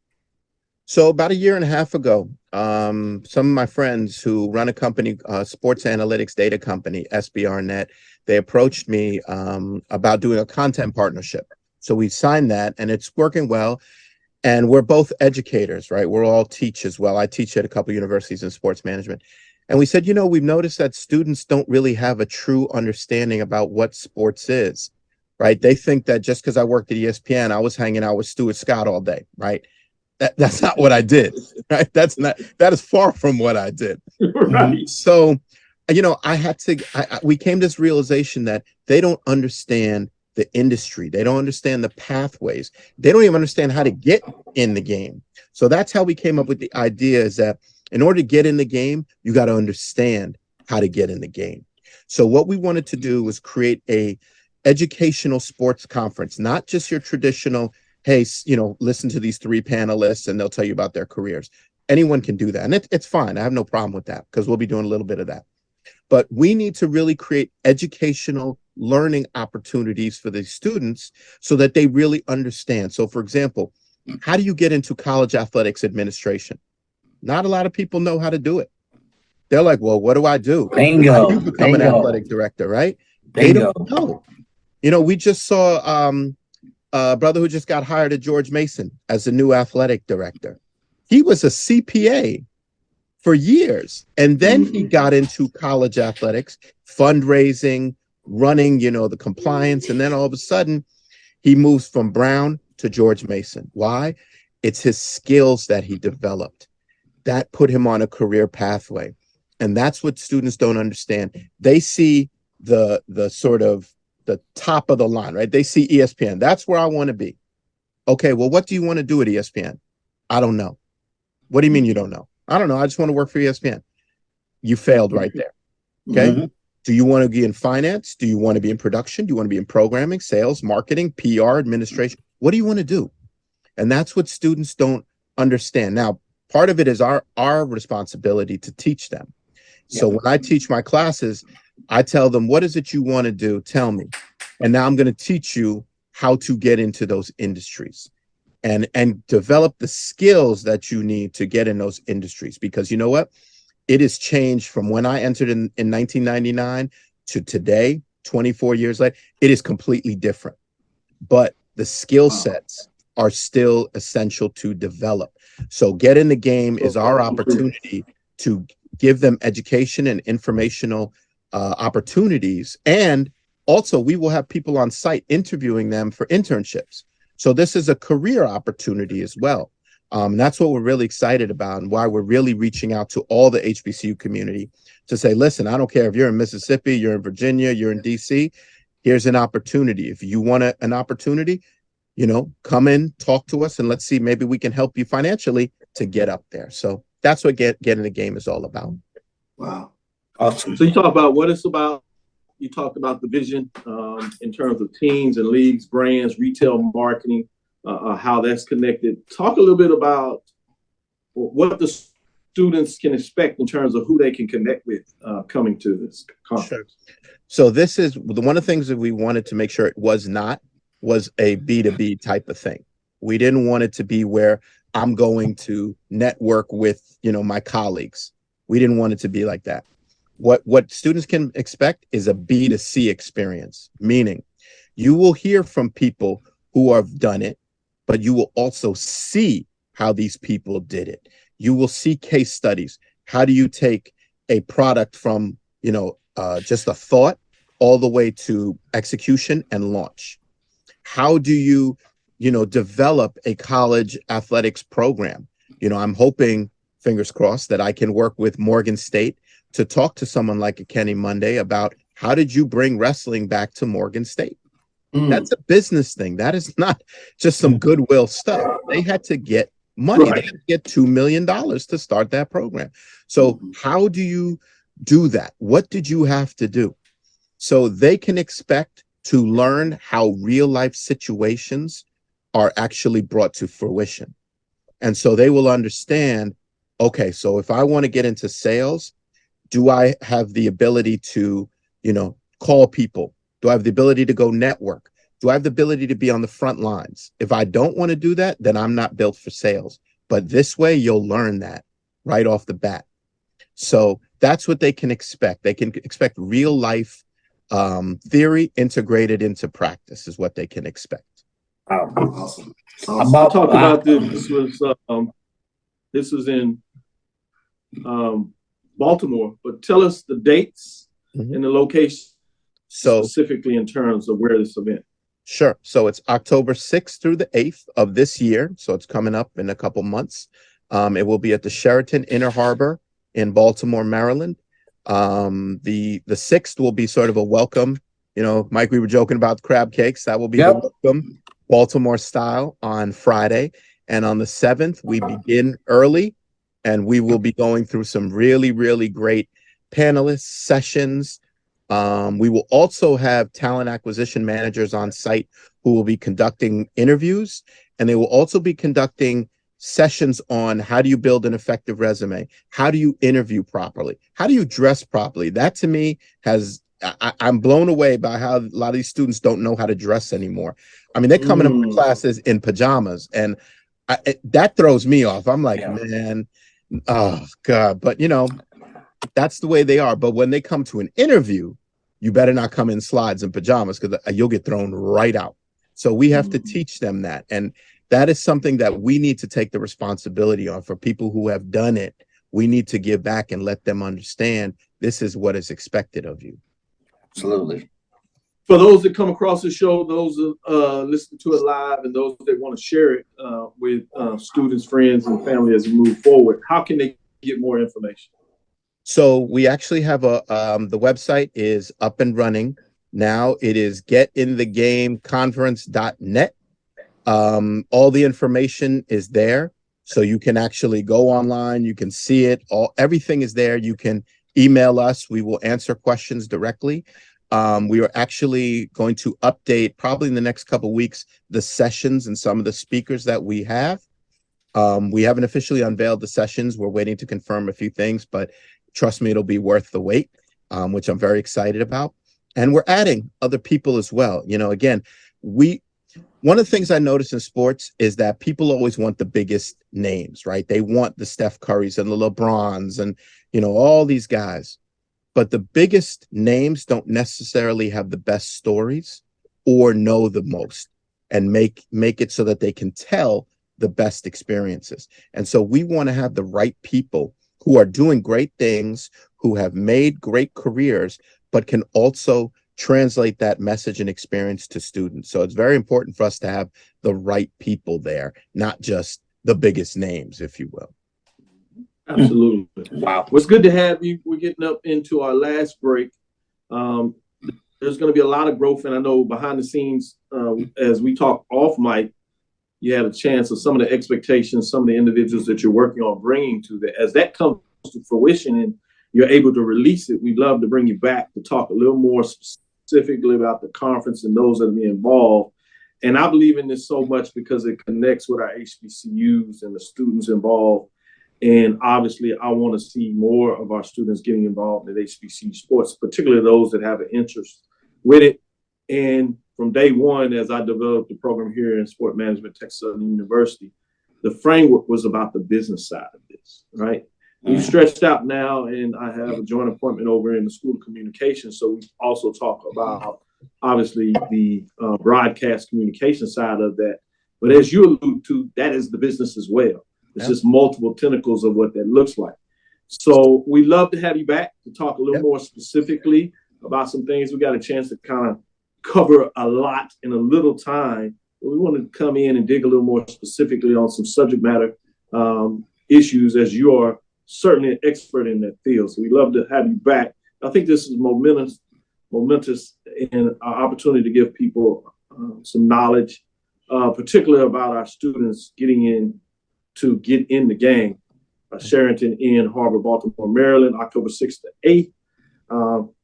S11: So about a year and a half ago, some of my friends who run a company, sports analytics data company, SBRnet, they approached me about doing a content partnership. So we signed that, and it's working well. And we're both educators, right? We're all teach as well. I teach at a couple of universities in sports management. And we said, we've noticed that students don't really have a true understanding about what sports is, right? They think that just because I worked at ESPN, I was hanging out with Stuart Scott all day, right? That's not what I did, right? That is far from what I did.
S2: Right.
S11: So we came to this realization that they don't understand the industry. They don't understand the pathways. They don't even understand how to get in the game. So that's how we came up with the idea, is that in order to get in the game, you got to understand how to get in the game. So what we wanted to do was create a educational sports conference, not just your traditional, hey, listen to these 3 panelists and they'll tell you about their careers. Anyone can do that. And it's fine. I have no problem with that, because we'll be doing a little bit of that. But we need to really create educational learning opportunities for the students so that they really understand. So, for example, how do you get into college athletics administration? Not a lot of people know how to do it. They're like, well, what do I do?
S3: Bingo.
S11: How do you become an athletic director, right? They don't know. We just saw a brother who just got hired at George Mason as the new athletic director. He was a CPA for years. And then he got into college athletics, fundraising, running, the compliance. And then all of a sudden he moves from Brown to George Mason. Why? It's his skills that he developed that put him on a career pathway. And that's what students don't understand. They see the sort of the top of the line, right? They see ESPN. That's where I want to be. Okay, well, what do you want to do at ESPN? I don't know. What do you mean you don't know? I don't know. I just want to work for ESPN. You failed right there. Okay. Mm-hmm. Do you want to be in finance? Do you want to be in production? Do you want to be in programming, sales, marketing, PR, administration? What do you want to do? And that's what students don't understand. Now, part of it is our responsibility to teach them. So when I teach my classes, I tell them, what is it you want to do? Tell me. And now I'm going to teach you how to get into those industries and develop the skills that you need to get in those industries. Because you know what? It has changed from when I entered in 1999 to today, 24 years later. It is completely different. But the skill sets are still essential to develop. So get in the game is our opportunity to give them education and informational opportunities. And also we will have people on site interviewing them for internships. So this is a career opportunity as well. That's what we're really excited about, and why we're really reaching out to all the HBCU community to say, listen, I don't care if you're in Mississippi, you're in Virginia, you're in DC, here's an opportunity. If you want an opportunity, come in, talk to us, and let's see, maybe we can help you financially to get up there. So that's what getting the game is all about.
S2: Wow. Awesome. So you talk about what it's about. You talked about the vision in terms of teams and leagues, brands, retail marketing, how that's connected. Talk a little bit about what the students can expect in terms of who they can connect with coming to this conference.
S11: Sure. So this is one of the things that we wanted to make sure it was a B2B type of thing. We didn't want it to be where I'm going to network with, my colleagues. We didn't want it to be like that. What students can expect is a B2C experience, meaning you will hear from people who have done it, but you will also see how these people did it. You will see case studies. How do you take a product from, just a thought all the way to execution and launch? How do you, develop a college athletics program? I'm hoping, fingers crossed, that I can work with Morgan State to talk to someone like a Kenny Monday about how did you bring wrestling back to Morgan State? That's a business thing. That is not just some goodwill stuff. They had to get money. Right. They had to get $2 million to start that program. So how do you do that? What did you have to do? So they can expect to learn how real life situations are actually brought to fruition. And so they will understand, okay, so if I want to get into sales, do I have the ability to, call people? Do I have the ability to go network? Do I have the ability to be on the front lines? If I don't want to do that, then I'm not built for sales. But this way, you'll learn that right off the bat. So that's what they can expect. They can expect real life theory integrated into practice is what they can expect.
S2: Awesome. I'll talk about this. This was in Baltimore, but tell us the dates and the location specifically in terms of where this event.
S11: Sure. So it's October 6th through the 8th of this year. So it's coming up in a couple months. It will be at the Sheraton Inner Harbor in Baltimore, Maryland. The 6th will be sort of a welcome. You know, Mike, we were joking about crab cakes. That will be the welcome, Baltimore style, on Friday. And on the 7th, we begin early, and we will be going through some really, really great panelists, sessions. We will also have talent acquisition managers on site who will be conducting interviews, and they will also be conducting sessions on how do you build an effective resume? How do you interview properly? How do you dress properly? That to me I'm blown away by how a lot of these students don't know how to dress anymore. I mean, they're coming to my classes in pajamas, and that throws me off. I'm like, man, oh God. But you know, that's the way they are. But when they come to an interview, you better not come in slides and pajamas, because you'll get thrown right out. So we have to teach them that. And that is something that we need to take the responsibility on. For people who have done it, we need to give back and let them understand this is what is expected of you.
S3: Absolutely.
S2: For those that come across the show, those listen to it live, and those that want to share it with students, friends, and family as we move forward, how can they get more information?
S11: So we actually have the website is up and running now. It is getinthegameconference.net. All the information is there, so you can actually go online, you can see it, everything is there. You can email us, we will answer questions directly. We are actually going to update probably in the next couple of weeks the sessions and some of the speakers that we have. We haven't officially unveiled the sessions. We're waiting to confirm a few things, but trust me, it'll be worth the wait, which I'm very excited about. And we're adding other people as well. You know, again, one of the things I notice in sports is that people always want the biggest names, right? They want the Steph Currys and the LeBrons and, you know, all these guys. But the biggest names don't necessarily have the best stories or know the most and make it so that they can tell the best experiences. And so we want to have the right people who are doing great things, who have made great careers, but can also translate that message and experience to students. So it's very important for us to have the right people there, not just the biggest names, if you will.
S2: Absolutely. Wow. Well, it's good to have you. We're getting up into our last break. There's going to be a lot of growth, and I know behind the scenes, as we talk off mic, you had a chance of some of the expectations, some of the individuals that you're working on bringing to that. As that comes to fruition and you're able to release it, we'd love to bring you back to talk a little more specifically about the conference and those that are involved. And I believe in this so much because it connects with our HBCUs and the students involved. And obviously, I want to see more of our students getting involved in HBCU sports, particularly those that have an interest with it. And from day one, as I developed the program here in sport management, Texas Southern University, the framework was about the business side of this, right? We've stretched out now, and I have a joint appointment over in the School of Communication. So we also talk about, obviously, the broadcast communication side of that. But as you allude to, that is the business as well. It's just multiple tentacles of what that looks like. So we'd love to have you back to talk a little more specifically about some things. We got a chance to kind of cover a lot in a little time. But we want to come in and dig a little more specifically on some subject matter issues, as you are certainly an expert in that field. So we'd love to have you back. I think this is momentous and an opportunity to give people some knowledge, particularly about our students getting in the game. Sherrington in Harbor, Baltimore, Maryland, October 6th to 8th.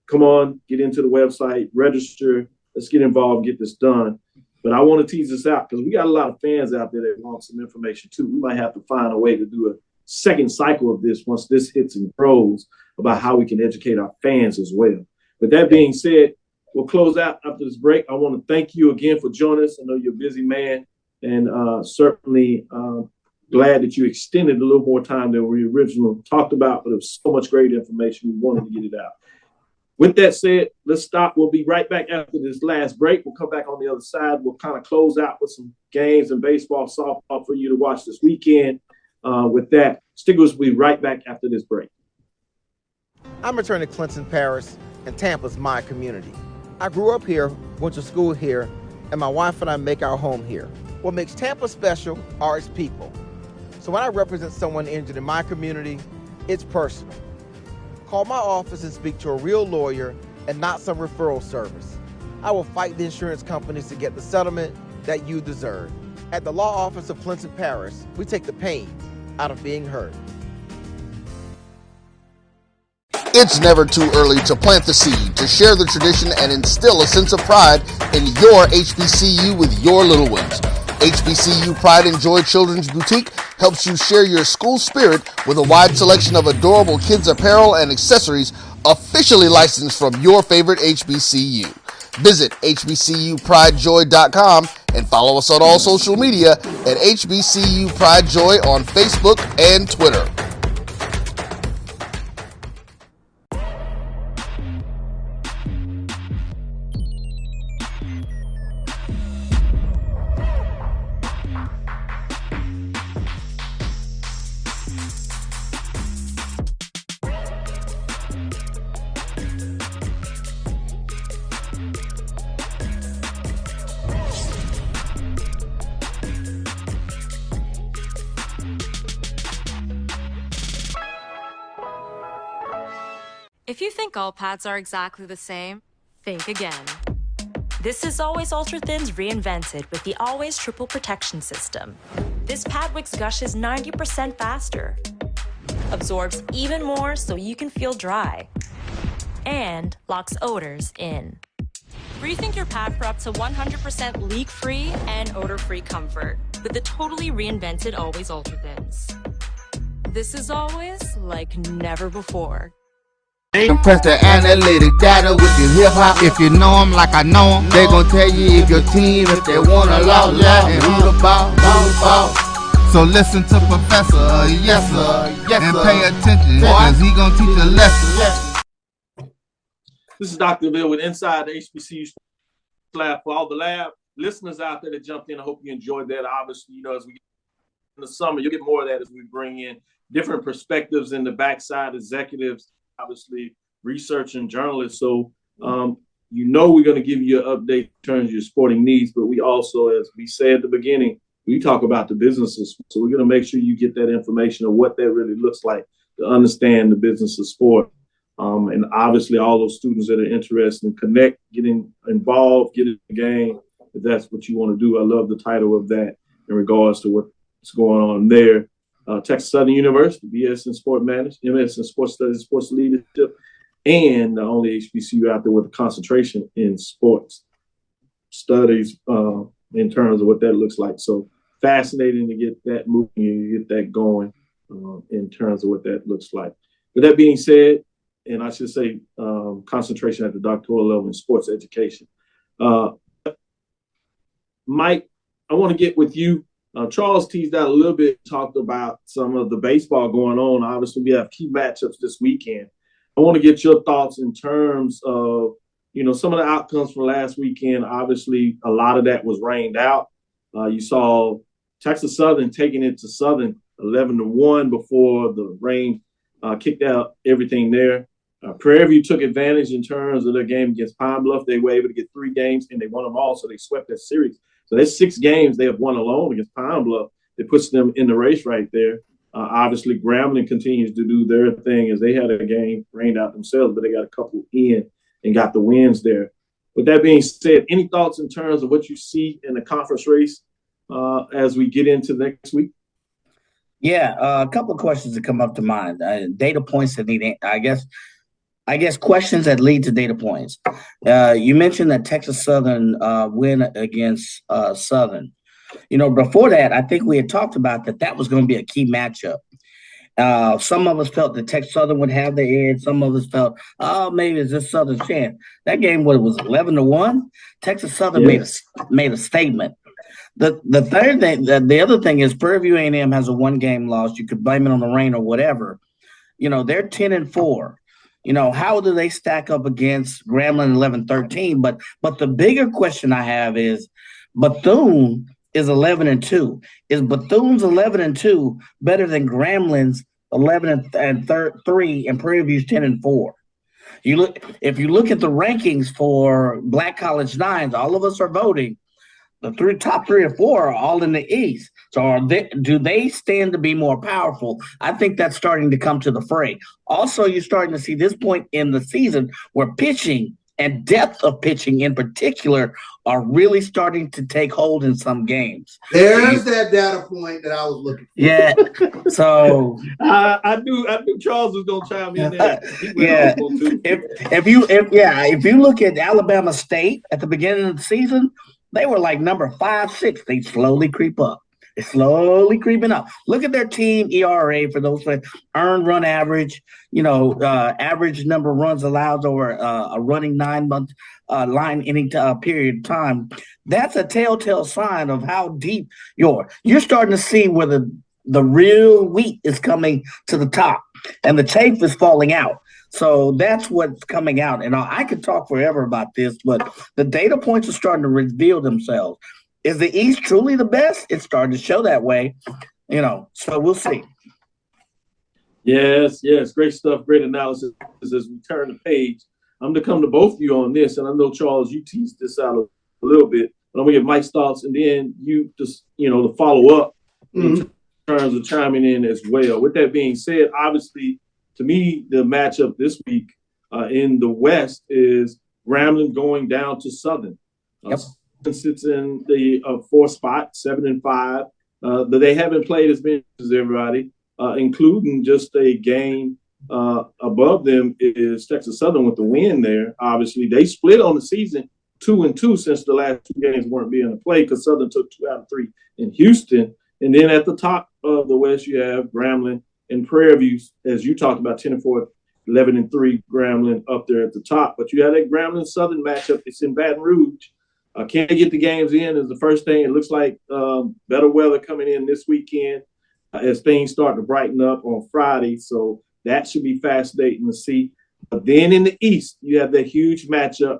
S2: Come on, get into the website, register. Let's get involved, get this done. But I want to tease this out because we got a lot of fans out there that want some information too. We might have to find a way to do a second cycle of this once this hits and grows about how we can educate our fans as well. With that being said, we'll close out after this break. I want to thank you again for joining us. I know you're a busy man, and certainly glad that you extended a little more time than we originally talked about, but it was so much great information. We wanted to get it out. With that said, let's stop. We'll be right back after this last break. We'll come back on the other side. We'll kind of close out with some games and baseball, softball for you to watch this weekend. With that, Stiglitz will be right back after this break.
S5: I'm returning to Clinton Parish, and Tampa's my community. I grew up here, went to school here, and my wife and I make our home here. What makes Tampa special are its people. So when I represent someone injured in my community, it's personal. Call my office and speak to a real lawyer and not some referral service. I will fight the insurance companies to get the settlement that you deserve. At the law office of Clinton Paris, we take the pain out of being heard.
S7: It's never too early to plant the seed, to share the tradition, and instill a sense of pride in your HBCU with your little ones. HBCU Pride and Joy Children's Boutique helps you share your school spirit with a wide selection of adorable kids' apparel and accessories officially licensed from your favorite HBCU. Visit hbcupridejoy.com and follow us on all social media at HBCU Pride Joy on Facebook and Twitter.
S22: If you think all pads are exactly the same, think again. This is Always Ultra Thins reinvented with the Always Triple Protection System. This pad wicks gushes 90% faster, absorbs even more so you can feel dry, and locks odors in. Rethink your pad for up to 100% leak-free and odor-free comfort with the totally reinvented Always Ultra Thins. This is always like never before.
S1: Press the analytic data with your hip hop. If you know them like I know them, they gon' tell you if your team, if they wanna lose, and who the ball. So listen to Professor, yes sir, and pay attention, cause he gon' teach a lesson.
S2: This is Dr. Bill with Inside the HBCU Sports Lab. For all the lab listeners out there that jumped in, I hope you enjoyed that. Obviously, as we get in the summer, you'll get more of that as we bring in different perspectives in the backside, executives, obviously research and journalists. So we're going to give you an update in terms of your sporting needs, but we also, as we said at the beginning, we talk about the businesses. So we're going to make sure you get that information of what that really looks like to understand the business of sport. And obviously all those students that are interested in connect, getting involved, get in the game, if that's what you want to do. I love the title of that in regards to what's going on there. Texas Southern University, BS in Sport Management, MS in Sports Studies, Sports Leadership, and the only HBCU out there with a concentration in sports studies in terms of what that looks like. So fascinating to get that moving and get that going in terms of what that looks like. With that being said, and I should say concentration at the doctoral level in sports education. Mike, I want to get with you. Charles teased out a little bit, talked about some of the baseball going on. Obviously, we have key matchups this weekend. I want to get your thoughts in terms of, some of the outcomes from last weekend. Obviously, a lot of that was rained out. You saw Texas Southern taking it to Southern 11-1 before the rain kicked out everything there. Prairie View took advantage in terms of their game against Pine Bluff. They were able to get 3 games, and they won them all, so they swept that series. So there's 6 games they have won alone against Pine Bluff. That puts them in the race right there. Obviously, Grambling continues to do their thing as they had a game rained out themselves, but they got a couple in and got the wins there. With that being said, any thoughts in terms of what you see in the conference race as we get into next week?
S3: Yeah, a couple of questions that come up to mind. Data points that need, I guess questions that lead to data points. You mentioned that Texas Southern win against Southern. Before that, I think we had talked about that was going to be a key matchup. Some of us felt that Texas Southern would have the edge. Some of us felt, maybe it's this Southern's chance. That game, what it was, 11-1. Texas Southern made a statement. The third thing, the other thing is Prairie View A&M has a 1-game loss. You could blame it on the rain or whatever. They're 10-4. How do they stack up against Grambling 11-13? But the bigger question I have is Bethune is 11-2. Is Bethune's 11-2 better than Grambling's 11-3 and Prairie View's 10-4? If you look at the rankings for Black College Nines, all of us are voting. The top 3 or 4 are all in the East. So do they stand to be more powerful? I think that's starting to come to the fray. Also, you're starting to see this point in the season where pitching and depth of pitching in particular are really starting to take hold in some games.
S4: There's that data point that I was looking for.
S3: Yeah. So
S2: I knew Charles was gonna chime in there.
S3: Yeah. If you look at Alabama State at the beginning of the season, they were like number 5, 6. They slowly creep up. It's slowly creeping up. Look at their team ERA for those earned run average, average number of runs allowed over a running 9-month line inning period of time. That's a telltale sign of how deep you're starting to see where the real wheat is coming to the top and the chaff is falling out. So that's what's coming out. And I could talk forever about this, but the data points are starting to reveal themselves. Is the East truly the best? It's starting to show that way, so we'll see.
S2: Yes. Great stuff. Great analysis as we turn the page. I'm going to come to both of you on this, and I know, Charles, you teased this out a little bit, but I'm going to get Mike's thoughts, and then you just, to follow up in terms of chiming in as well. With that being said, obviously, to me, the matchup this week in the West is Grambling going down to Southern. Sits in the 4th spot, 7-5. But they haven't played as many as everybody, including just a game above them is Texas Southern with the win there. Obviously, they split on the season 2-2 since the last 2 games weren't being played because Southern took 2 out of 3 in Houston. And then at the top of the West, you have Grambling and Prairie View, as you talked about, 10-4, 11-3 Grambling up there at the top. But you have that Grambling Southern matchup. It's in Baton Rouge. Can they get the games in is the first thing. It looks like better weather coming in this weekend as things start to brighten up on Friday. So that should be fascinating to see. But then in the East, you have that huge matchup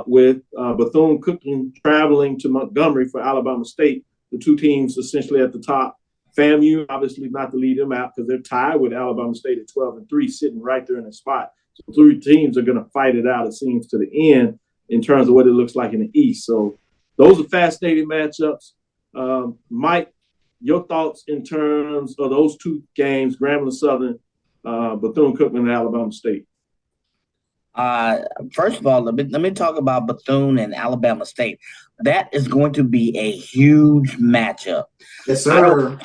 S2: with Bethune-Cookman traveling to Montgomery for Alabama State. The 2 teams essentially at the top. FAMU, obviously not to lead them out because they're tied with Alabama State at 12-3, sitting right there in the spot. So 3 teams are going to fight it out, it seems, to the end in terms of what it looks like in the East. So those are fascinating matchups. Mike, your thoughts in terms of those 2 games, Grambling Southern, Bethune-Cookman, and Alabama State?
S3: First of all, let me talk about Bethune and Alabama State. That is going to be a huge matchup.
S4: Yes, sir.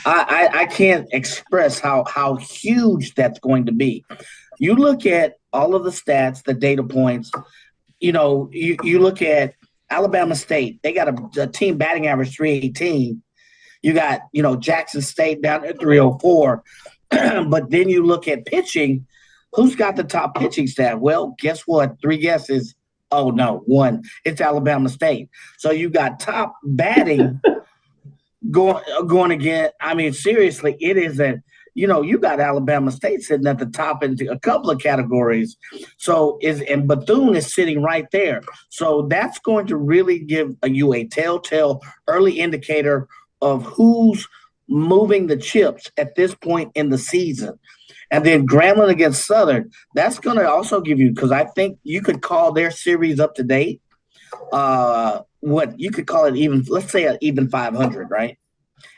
S3: I can't express how huge that's going to be. You look at all of the stats, the data points. You look at Alabama State. They got a team batting average 318. You got Jackson State down at 304. But then you look at pitching. Who's got the top pitching staff? Well, guess what? 3 guesses. Oh, no, 1. It's Alabama State. So you got top batting going again. I mean, seriously, it is you got Alabama State sitting at the top in a couple of categories. And Bethune is sitting right there. So that's going to really give you a telltale early indicator of who's moving the chips at this point in the season. And then Grambling against Southern, that's going to also give you, because I think you could call their series up to date. What you could call it even, let's say an even 500, right?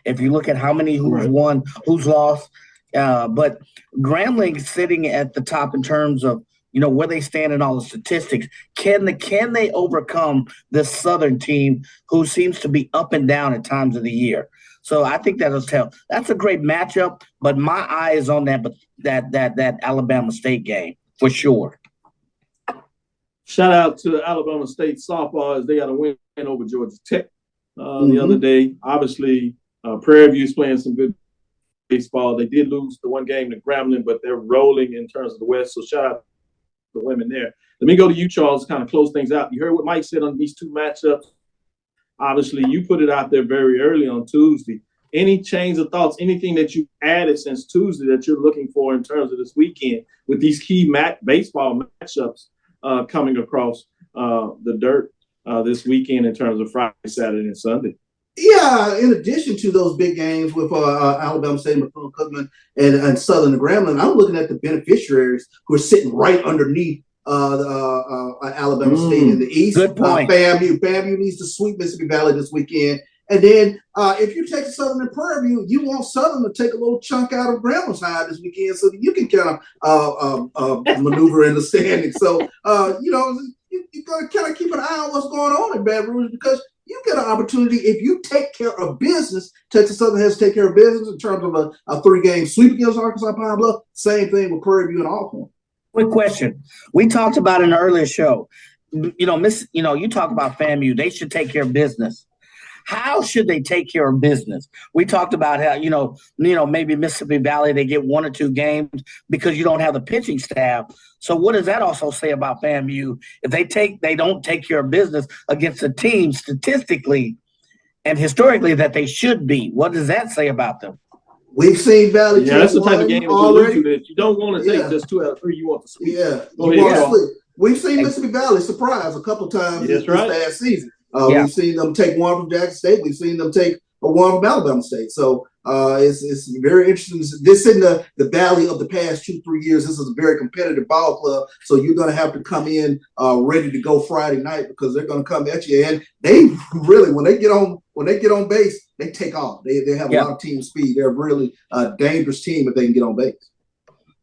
S3: If you look at how many who's won, who's lost. But Grambling sitting at the top in terms of, where they stand in all the statistics. Can they overcome this Southern team who seems to be up and down at times of the year? So I think that'll tell. That's a great matchup, but my eye is on that Alabama State game for sure.
S2: Shout out to Alabama State softball as they got a win over Georgia Tech the other day. Obviously, Prairie View is playing some good baseball. They did lose the 1 game to Grambling, but they're rolling in terms of the West. So shout out to the women there. Let me go to you, Charles, to kind of close things out. You heard what Mike said on these 2 matchups. Obviously, you put it out there very early on Tuesday. Any change of thoughts, anything that you added since Tuesday that you're looking for in terms of this weekend with these key baseball matchups coming across the dirt this weekend in terms of Friday, Saturday, and Sunday?
S4: Yeah, in addition to those big games with Alabama State, Bethune-Cookman, and Southern Grambling, I'm looking at the beneficiaries who are sitting right underneath Alabama State in the East.
S3: Good point.
S4: FAMU needs to sweep Mississippi Valley this weekend And then if you take Southern and Prairie View, you want Southern to take a little chunk out of Grambling High this weekend so that you can kind of maneuver in the standings. So, you got to kind of keep an eye on what's going on in Baton Rouge because you get an opportunity if you take care of business. Texas Southern has to take care of business in terms of a 3-game sweep against Arkansas Pine Bluff. Same thing with Prairie View and Alcorn.
S3: Quick question. We talked about in the earlier show, you talk about FAMU. They should take care of business. How should they take care of business? We talked about how, maybe Mississippi Valley, they get 1 or 2 games because you don't have the pitching staff. So what does that also say about FAMU? If they don't take care of business against a team statistically and historically that they should be, what does that say about them?
S4: We've seen Valley.
S2: Yeah, that's the type of game that you don't want to take just 2 out of 3. You want to sweep.
S4: Yeah. We've seen Mississippi Valley surprise a couple times this past season. We've seen them take 1 from Jackson State. We've seen them take a 1 from Alabama State. So it's very interesting. This in the valley of the past 2-3 years. This is a very competitive ball club. So you're going to have to come in ready to go Friday night because they're going to come at you. And they really, when they get on base, they take off. They have a lot of team speed. They're a really dangerous team if they can get on base.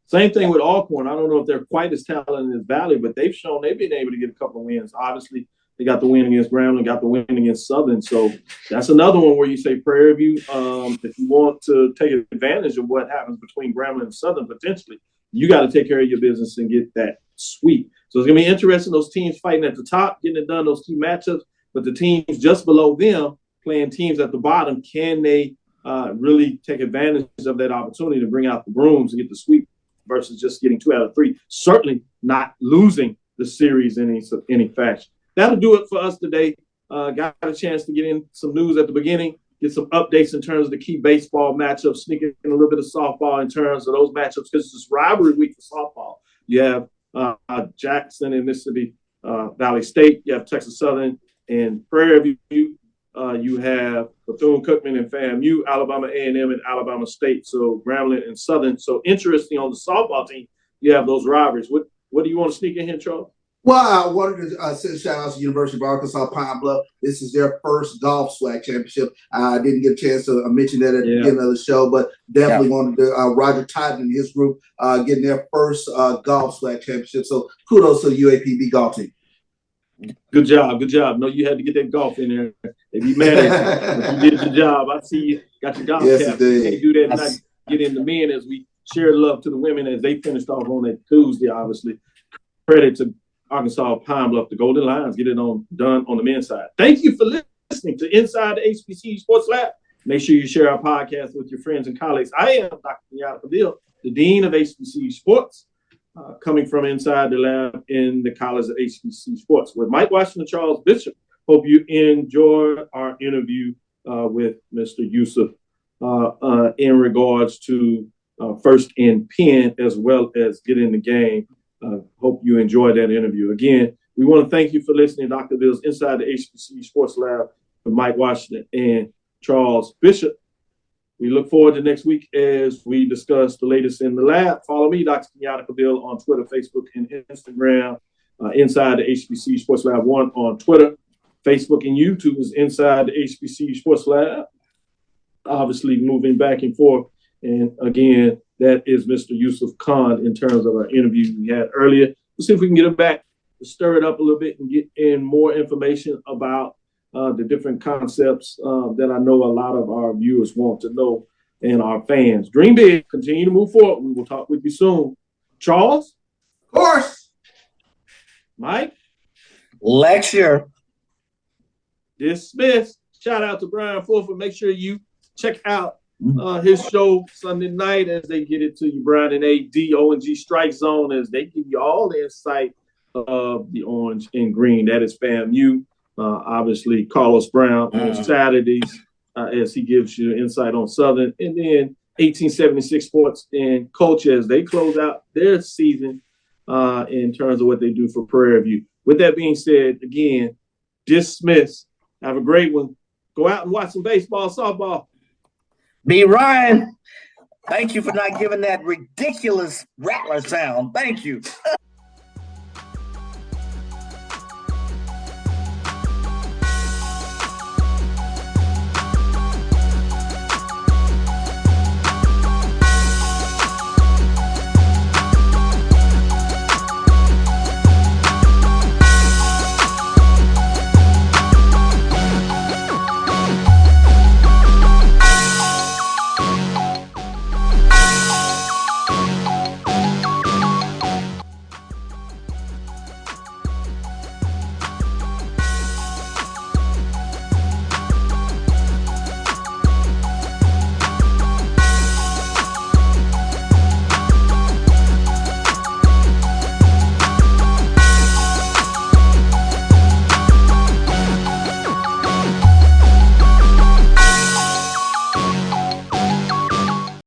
S2: Same thing with Alcorn. I don't know if they're quite as talented as Valley, but they've shown they've been able to get a couple of wins. Obviously, they got the win against Grambling, got the win against Southern. So that's another one where you say Prairie View, if you want to take advantage of what happens between Grambling and Southern potentially, you got to take care of your business and get that sweep. So it's going to be interesting, those teams fighting at the top, getting it done, those 2 matchups, but the teams just below them playing teams at the bottom, can they really take advantage of that opportunity to bring out the brooms and get the sweep versus just getting 2 out of 3, certainly not losing the series in any fashion. That'll do it for us today. Got a chance to get in some news at the beginning, get some updates in terms of the key baseball matchups, sneak in a little bit of softball in terms of those matchups because it's rivalry week for softball. You have Jackson and Mississippi Valley State. You have Texas Southern and Prairie View. You have Bethune-Cookman and FAMU, Alabama A&M and Alabama State. So Grambling and Southern. So interesting on the softball team, you have those rivalries. What do you want to sneak in here, Charles?
S4: Well, I wanted to send a shout out to the University of Arkansas Pine Bluff. This is their first golf SWAC championship. I didn't get a chance to mention that at the beginning of the show, but definitely wanted to Roger Titan and his group getting their first golf SWAC championship. So kudos to the UAPB golf team.
S2: Good job. No, you had to get that golf in there. They be mad at you, but you did your job. I see you got your golf cap. You can't do that and not get in the men as we share love to the women as they finished off on that Tuesday, obviously. Credit to Arkansas Pine Bluff, the Golden Lions, get it done on the men's side. Thank you for listening to Inside the HBCU Sports Lab. Make sure you share our podcast with your friends and colleagues. I am Dr. Kenyatta Cavil, the Dean of HBCU Sports, coming from inside the lab in the College of HBCU Sports with Mike Washington, Charles Bishop. Hope you enjoyed our interview with Mr. Yussuf in regards to first in pen as well as get in the game. Hope you enjoyed that interview. Again, we want to thank you for listening to Dr. Bill's Inside the HBCU Sports Lab with Mike Washington and Charles Bishop. We look forward to next week as we discuss the latest in the lab. Follow me, Dr. Kenyatta Cavil, on Twitter, Facebook, and Instagram. Inside the HBCU Sports Lab 1 on Twitter. Facebook and YouTube is Inside the HBCU Sports Lab. Obviously moving back and forth. And again, that is Mr. Yussuf Khan in terms of our interview we had earlier. We'll see if we can get him back to stir it up a little bit and get in more information about the different concepts that I know a lot of our viewers want to know and our fans. Dream big. Continue to move forward. We will talk with you soon. Charles?
S4: Of course.
S2: Mike?
S3: Lecture.
S2: Dismissed. Shout out to Brian Fulford. Make sure you check out his show Sunday night as they get it to you. Brian and AD, O&G Strike Zone, as they give you all the insight of the orange and green. That is FAMU. Obviously, Carlos Brown on Saturdays as he gives you insight on Southern. And then 1876 Sports and Culture as they close out their season in terms of what they do for Prairie View. With that being said, again, dismiss. Have a great one. Go out and watch some baseball, softball.
S3: B. Ryan, thank you for not giving that ridiculous rattler sound. Thank you.